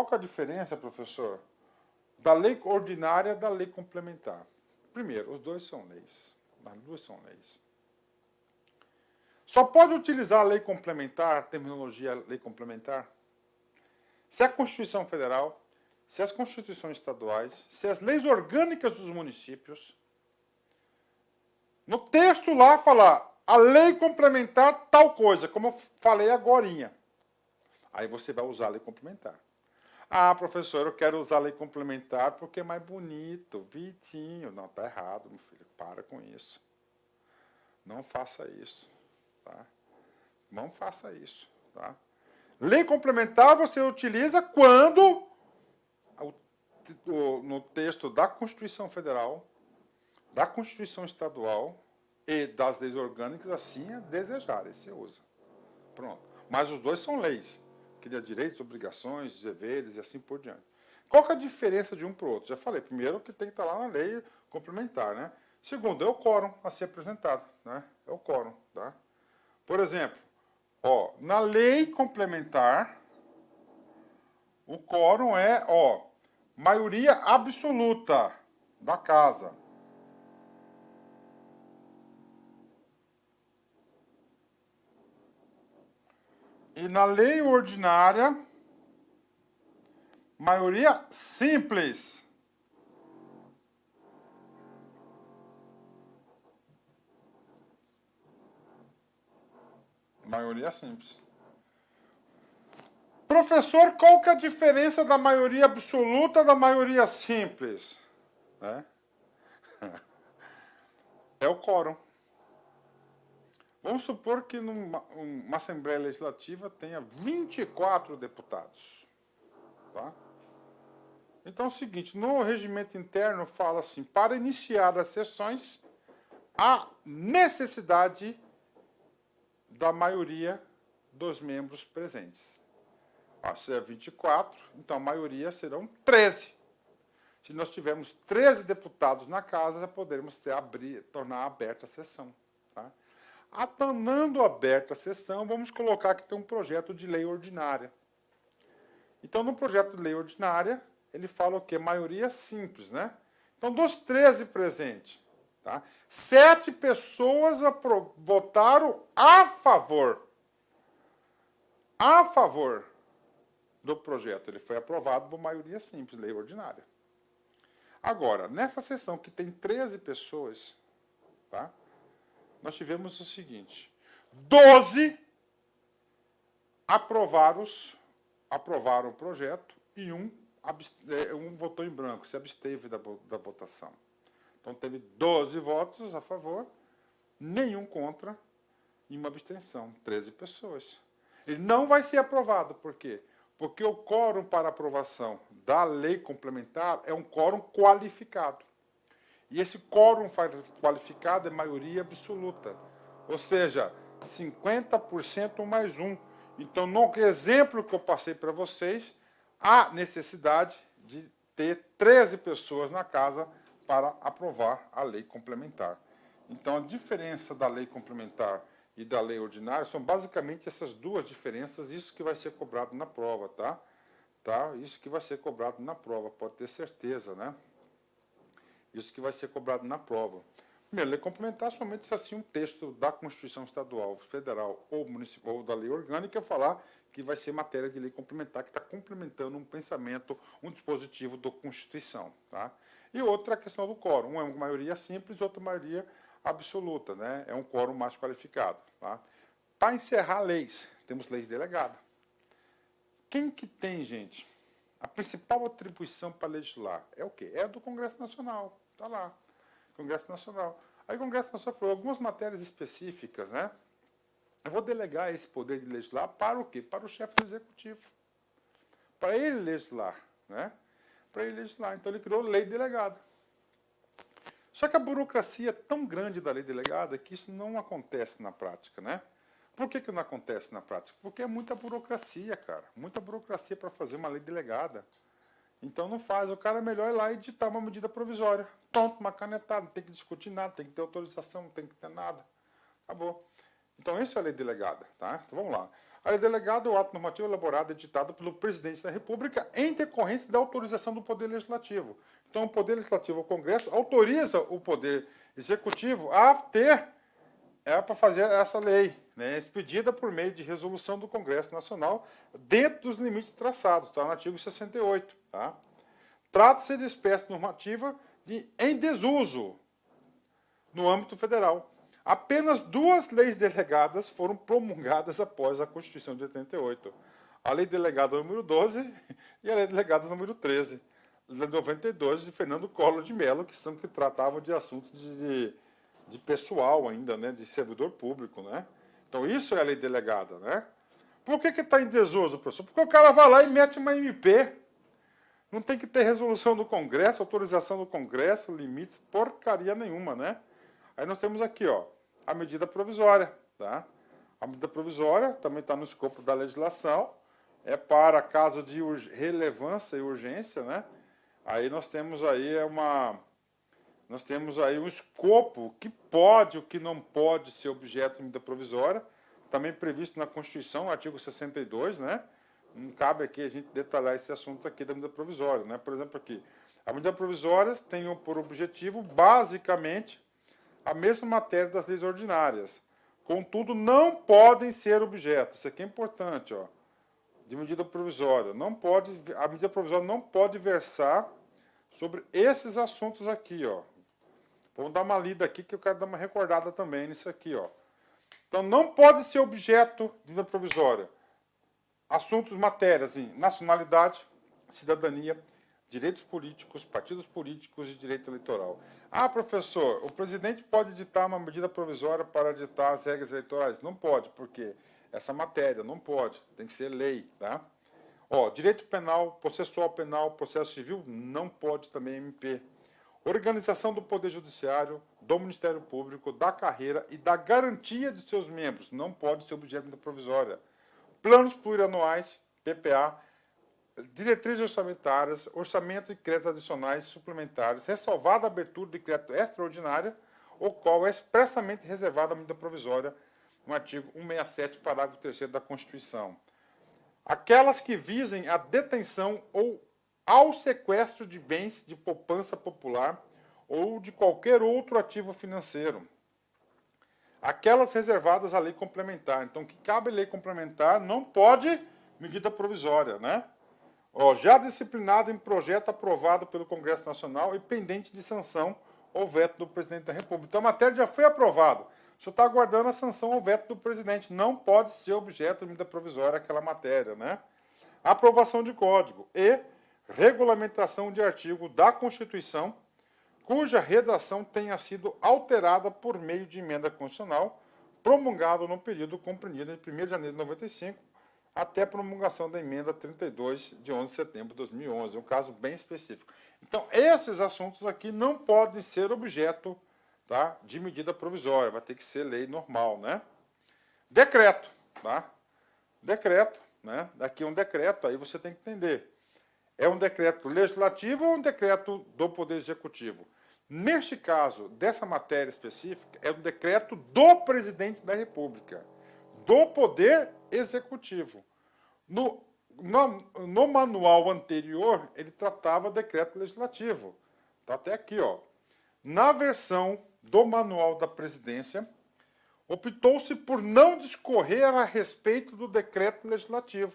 que é a diferença, professor, da lei ordinária e da lei complementar? Primeiro, os dois são leis. As duas são leis. Só pode utilizar a lei complementar, a terminologia lei complementar, se a Constituição Federal, se as Constituições estaduais, se as leis orgânicas dos municípios, no texto lá falar a lei complementar tal coisa, como eu falei agorinha. Aí você vai usar a lei complementar. Ah, professor, eu quero usar a lei complementar porque é mais bonito, Vitinho. Não, tá errado, meu filho. Para com isso. Não faça isso. Tá? Não faça isso. Tá? Lei complementar você utiliza quando, no texto da Constituição Federal, da Constituição Estadual e das leis orgânicas, assim a desejarem, você usa. Pronto. Mas os dois são leis, que dá direitos, obrigações, deveres e assim por diante. Qual que é a diferença de um para o outro? Já falei, primeiro que tem que estar lá na lei complementar, né? Segundo, é o quórum a ser apresentado, né? É o quórum, tá? Por exemplo, ó, na lei complementar, o quórum é, ó, maioria absoluta da casa. E na lei ordinária, maioria simples. Maioria simples. Professor, qual que é a diferença da maioria absoluta da maioria simples? Né? É o quórum. Vamos supor que uma Assembleia Legislativa tenha 24 deputados. Tá? Então é o seguinte, no regimento interno fala assim, para iniciar as sessões, há necessidade da maioria dos membros presentes. Se é 24, então a maioria serão 13. Se nós tivermos 13 deputados na casa, já poderemos tornar aberta a sessão. Tá? Tornando aberta a sessão, vamos colocar que tem um projeto de lei ordinária. Então, no projeto de lei ordinária, ele fala o quê? Maioria simples, né? Então, dos 13 presentes, tá? 7 pessoas votaram a favor do projeto. Ele foi aprovado por maioria simples, lei ordinária. Agora, nessa sessão que tem 13 pessoas, tá? Nós tivemos o seguinte, 12 aprovaram o projeto e um um votou em branco, se absteve da votação. Então teve 12 votos a favor, nenhum contra e uma abstenção, 13 pessoas. Ele não vai ser aprovado, por quê? Porque o quórum para aprovação da lei complementar é um quórum qualificado. E esse quórum qualificado é maioria absoluta, ou seja, 50% mais um. Então, no exemplo que eu passei para vocês, há necessidade de ter 13 pessoas na casa para aprovar a lei complementar. Então, a diferença da lei complementar e da lei ordinária são basicamente essas duas diferenças, isso que vai ser cobrado na prova, tá? Isso que vai ser cobrado na prova, pode ter certeza, né? Isso que vai ser cobrado na prova. Primeiro, lei complementar somente se assim um texto da Constituição Estadual, Federal ou Municipal ou da lei orgânica falar que vai ser matéria de lei complementar, que está complementando um pensamento, um dispositivo da Constituição, tá? E outra, a questão do quórum. Uma é uma maioria simples, outra maioria absoluta, né? É um quórum mais qualificado, tá? Para encerrar leis, temos leis delegadas. Quem que tem, gente? A principal atribuição para legislar é o quê? É a do Congresso Nacional. Está lá. Congresso Nacional. Aí o Congresso Nacional falou algumas matérias específicas, né? Eu vou delegar esse poder de legislar para o quê? Para o chefe do Executivo. Para ele legislar, né? Para ele legislar. Então ele criou lei delegada. Só que a burocracia é tão grande da lei delegada que isso não acontece na prática, né? Por que não acontece na prática? Porque é muita burocracia, cara. Muita burocracia para fazer uma lei delegada. Então não faz. O cara é melhor ir lá e editar uma medida provisória. Pronto, uma canetada. Não tem que discutir nada, tem que ter autorização, não tem que ter nada. Acabou. Então isso é a lei delegada, tá? Então vamos lá. A lei delegada é o ato normativo elaborado e editado pelo presidente da República em decorrência da autorização do Poder Legislativo. Então o Poder Legislativo, o Congresso, autoriza o Poder Executivo a ter, para fazer essa lei, né, expedida por meio de resolução do Congresso Nacional, dentro dos limites traçados, está no artigo 68. Tá? Trata-se de espécie normativa em desuso no âmbito federal. Apenas 2 leis delegadas foram promulgadas após a Constituição de 88. A Lei Delegada número 12 e a Lei Delegada número 13, de 92, de Fernando Collor de Mello, que tratavam de assuntos de pessoal ainda, né, de servidor público, né? Então isso é a lei delegada, né? Por que está em desuso, professor? Porque o cara vai lá e mete uma MP. Não tem que ter resolução do Congresso, autorização do Congresso, limites, porcaria nenhuma, né? Aí nós temos aqui, ó, a medida provisória, tá? A medida provisória também está no escopo da legislação, é para caso de relevância e urgência, né? Aí nós temos aí um escopo, o que pode, o que não pode ser objeto de medida provisória, também previsto na Constituição, artigo 62, né? Não cabe aqui a gente detalhar esse assunto aqui da medida provisória, né? Por exemplo, aqui, a medida provisória tem por objetivo, basicamente, a mesma matéria das leis ordinárias. Contudo, não podem ser objeto, isso aqui é importante, ó, de medida provisória. A medida provisória não pode versar sobre esses assuntos aqui, ó. Vamos dar uma lida aqui que eu quero dar uma recordada também nisso aqui, ó. Então, não pode ser objeto de medida provisória assuntos, matérias em nacionalidade, cidadania, direitos políticos, partidos políticos e direito eleitoral. Ah, professor, o presidente pode editar uma medida provisória para editar as regras eleitorais? Não pode, porque essa matéria não pode, tem que ser lei, tá? Ó, direito penal, processual penal, processo civil, não pode também MP. Organização do Poder Judiciário, do Ministério Público, da carreira e da garantia de seus membros, não pode ser objeto da provisória. Planos plurianuais, PPA, diretrizes orçamentárias, orçamento e créditos adicionais suplementares, ressalvada a abertura de crédito extraordinária, o qual é expressamente reservada à medida provisória, no artigo 167, parágrafo 3º da Constituição. Aquelas que visem a detenção ou ao sequestro de bens de poupança popular ou de qualquer outro ativo financeiro. Aquelas reservadas à lei complementar. Então, que cabe lei complementar não pode medida provisória, né? Ó, já disciplinado em projeto aprovado pelo Congresso Nacional e pendente de sanção ou veto do presidente da República. Então, a matéria já foi aprovada. O senhor está aguardando a sanção ou veto do presidente. Não pode ser objeto de medida provisória aquela matéria, né? Aprovação de código e regulamentação de artigo da Constituição cuja redação tenha sido alterada por meio de emenda constitucional promulgado no período compreendido de 1º de janeiro de 95 até a promulgação da emenda 32 de 11 de setembro de 2011. É um caso bem específico. Então, esses assuntos aqui não podem ser objeto, tá, de medida provisória. Vai ter que ser lei normal, né? Decreto, tá? Decreto, né? Daqui um decreto, aí você tem que entender. É um decreto legislativo ou um decreto do Poder Executivo? Neste caso, dessa matéria específica, é um decreto do Presidente da República, do Poder Executivo. No manual anterior, ele tratava decreto legislativo. Está até aqui, ó. Na versão do manual da Presidência, optou-se por não discorrer a respeito do decreto legislativo,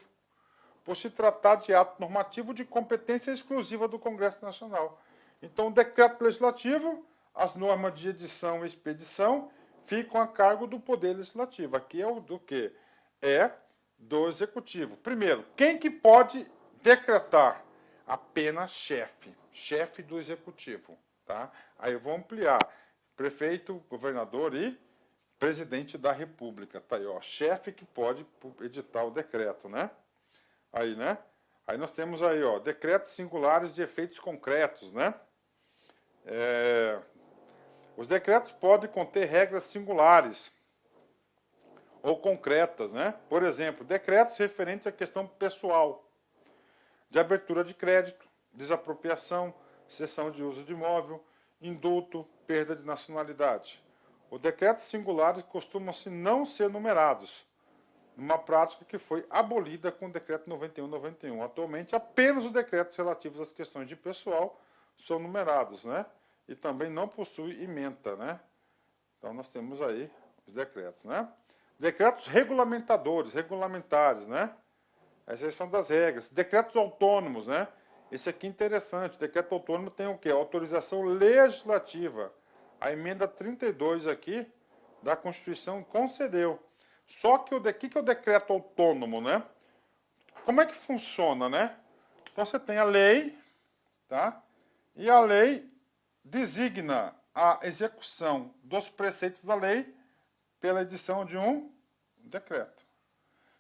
por se tratar de ato normativo de competência exclusiva do Congresso Nacional. Então, o decreto legislativo, as normas de edição e expedição ficam a cargo do Poder Legislativo. Aqui é o do quê? É do Executivo. Primeiro, quem que pode decretar? Apenas chefe do Executivo. Tá? Aí eu vou ampliar. Prefeito, governador e presidente da República. Tá aí, ó, chefe que pode editar o decreto, né? Aí, né? Aí nós temos aí, ó, decretos singulares de efeitos concretos, né? Os decretos podem conter regras singulares ou concretas, né? Por exemplo, decretos referentes à questão pessoal, de abertura de crédito, desapropriação, cessão de uso de imóvel, indulto, perda de nacionalidade. Os decretos singulares costumam-se não ser numerados, uma prática que foi abolida com o decreto 91/91. Atualmente, apenas os decretos relativos às questões de pessoal são numerados, né? E também não possui ementa, né? Então, nós temos aí os decretos, né? Decretos regulamentares, né? Essas são das regras. Decretos autônomos, né? Esse aqui é interessante. O decreto autônomo tem o quê? Autorização legislativa. A emenda 32 aqui da Constituição concedeu. Só que o que é o decreto autônomo, né? Como é que funciona, né? Então você tem a lei, tá? E a lei designa a execução dos preceitos da lei pela edição de um decreto.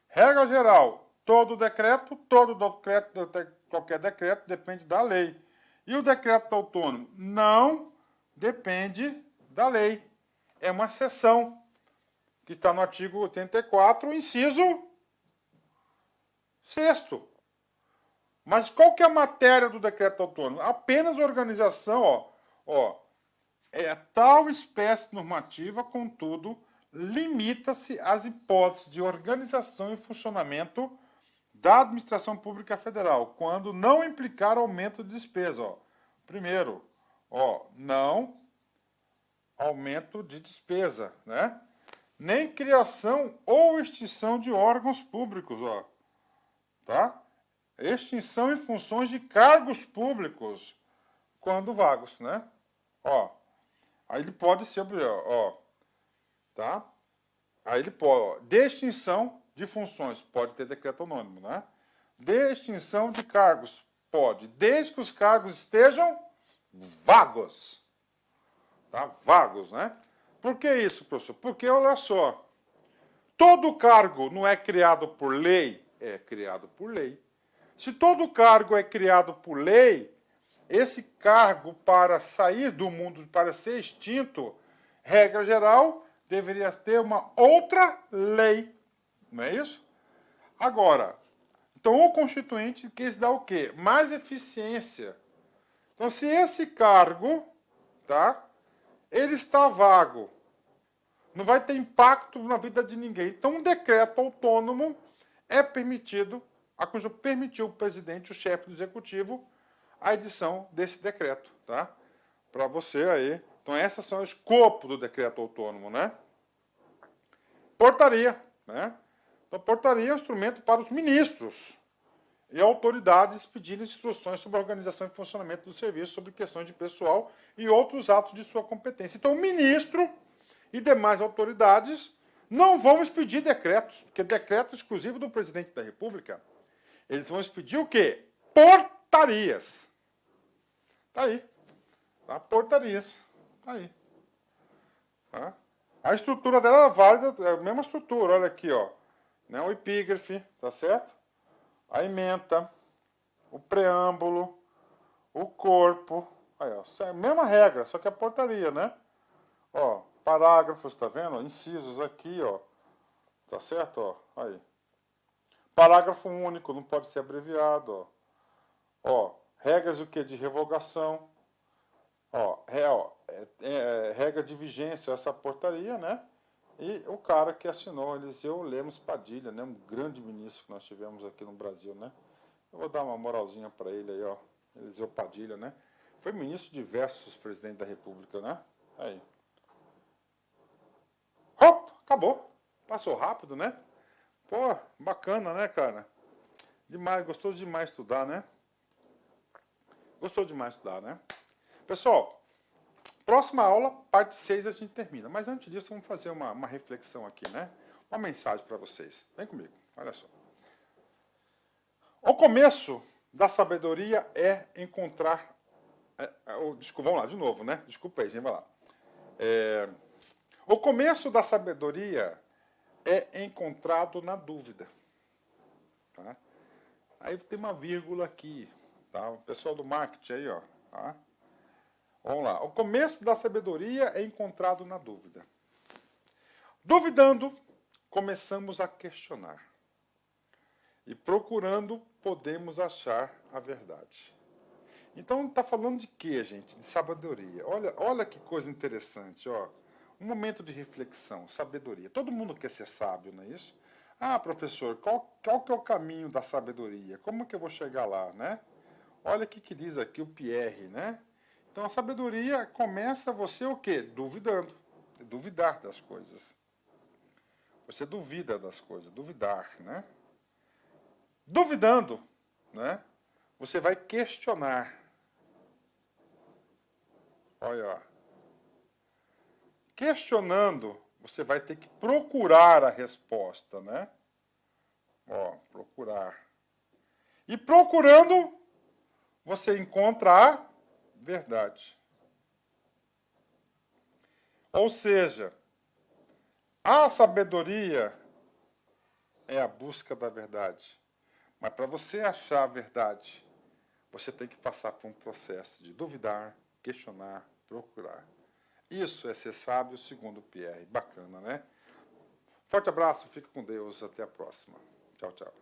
Regra geral, qualquer decreto depende da lei. E o decreto autônomo não depende da lei. É uma exceção que está no artigo 84, inciso 6º. Mas qual que é a matéria do decreto autônomo? Apenas a organização, é tal espécie normativa, contudo, limita-se às hipóteses de organização e funcionamento da administração pública federal, quando não implicar aumento de despesa. Primeiro, não aumento de despesa, né? Nem criação ou extinção de órgãos públicos, tá? Extinção em funções de cargos públicos, quando vagos, né? Aí ele pode ser, tá? Aí ele pode, de extinção de funções, pode ter decreto anônimo, né? De extinção de cargos, pode, desde que os cargos estejam vagos, tá? Vagos, né? Por que isso, professor? Porque, olha só, todo cargo não é criado por lei? É criado por lei. Se todo cargo é criado por lei, esse cargo, para sair do mundo, para ser extinto, regra geral, deveria ter uma outra lei. Não é isso? Agora, então o Constituinte quis dar o quê? Mais eficiência. Então, se esse cargo, tá, ele está vago, não vai ter impacto na vida de ninguém. Então, um decreto autônomo é permitido, permitiu o presidente, o chefe do executivo, a edição desse decreto, tá? Para você aí. Então, esses são o escopo do decreto autônomo, né? Portaria, né? Então, portaria é um instrumento para os ministros e autoridades pedirem instruções sobre a organização e funcionamento do serviço, sobre questões de pessoal e outros atos de sua competência. Então, o ministro e demais autoridades não vão expedir decretos, porque decreto exclusivo do presidente da República. Eles vão expedir o quê? Portaria. portarias. Tá aí. Tá? Portarias. Tá aí. Tá? A estrutura dela é válida, é a mesma estrutura, olha aqui, ó. Né? O epígrafe, tá certo? A ementa, o preâmbulo, o corpo. Aí, ó, é a mesma regra, só que a portaria, né? Ó, parágrafos, tá vendo? Incisos aqui, ó. Tá certo, ó? Aí. Parágrafo único, não pode ser abreviado, ó. Ó, regras o que? De revogação. Ó, regra de vigência, essa portaria, né? E o cara que assinou, Eliseu Lemos Padilha, né? Um grande ministro que nós tivemos aqui no Brasil, né? Eu vou dar uma moralzinha para ele aí, ó. Eliseu Padilha, né? Foi ministro de diversos presidentes da República, né? Aí. Hop, acabou. Passou rápido, né? Pô, bacana, né, cara? Demais, gostou demais estudar, né? Gostou demais estudar, né? Pessoal, próxima aula, parte 6, a gente termina. Mas antes disso, vamos fazer uma reflexão aqui, né? Uma mensagem para vocês. Vem comigo, olha só. O começo da sabedoria é encontrar... desculpa, vamos lá, de novo, né? Desculpa aí, gente, vai lá. O começo da sabedoria é encontrado na dúvida. Tá? Aí tem uma vírgula aqui. Tá? O pessoal do marketing aí, ó. Tá? Vamos lá. O começo da sabedoria é encontrado na dúvida. Duvidando, começamos a questionar. E procurando, podemos achar a verdade. Então, está falando de quê, gente? De sabedoria. Olha que coisa interessante, ó. Um momento de reflexão, sabedoria. Todo mundo quer ser sábio, não é isso? Ah, professor, qual que é o caminho da sabedoria? Como que eu vou chegar lá, né? Olha o que diz aqui o Pierre, né? Então, a sabedoria começa você o quê? Duvidando. Duvidar das coisas. Você duvida das coisas, duvidar, né? Duvidando, né? Você vai questionar. Olha, ó. Questionando, você vai ter que procurar a resposta, né? Ó, procurar. E procurando, você encontra a verdade. Ou seja, a sabedoria é a busca da verdade. Mas para você achar a verdade, você tem que passar por um processo de duvidar, questionar, procurar. Isso é ser sábio, segundo Pierre. Bacana, né? Forte abraço, fique com Deus, até a próxima. Tchau, tchau.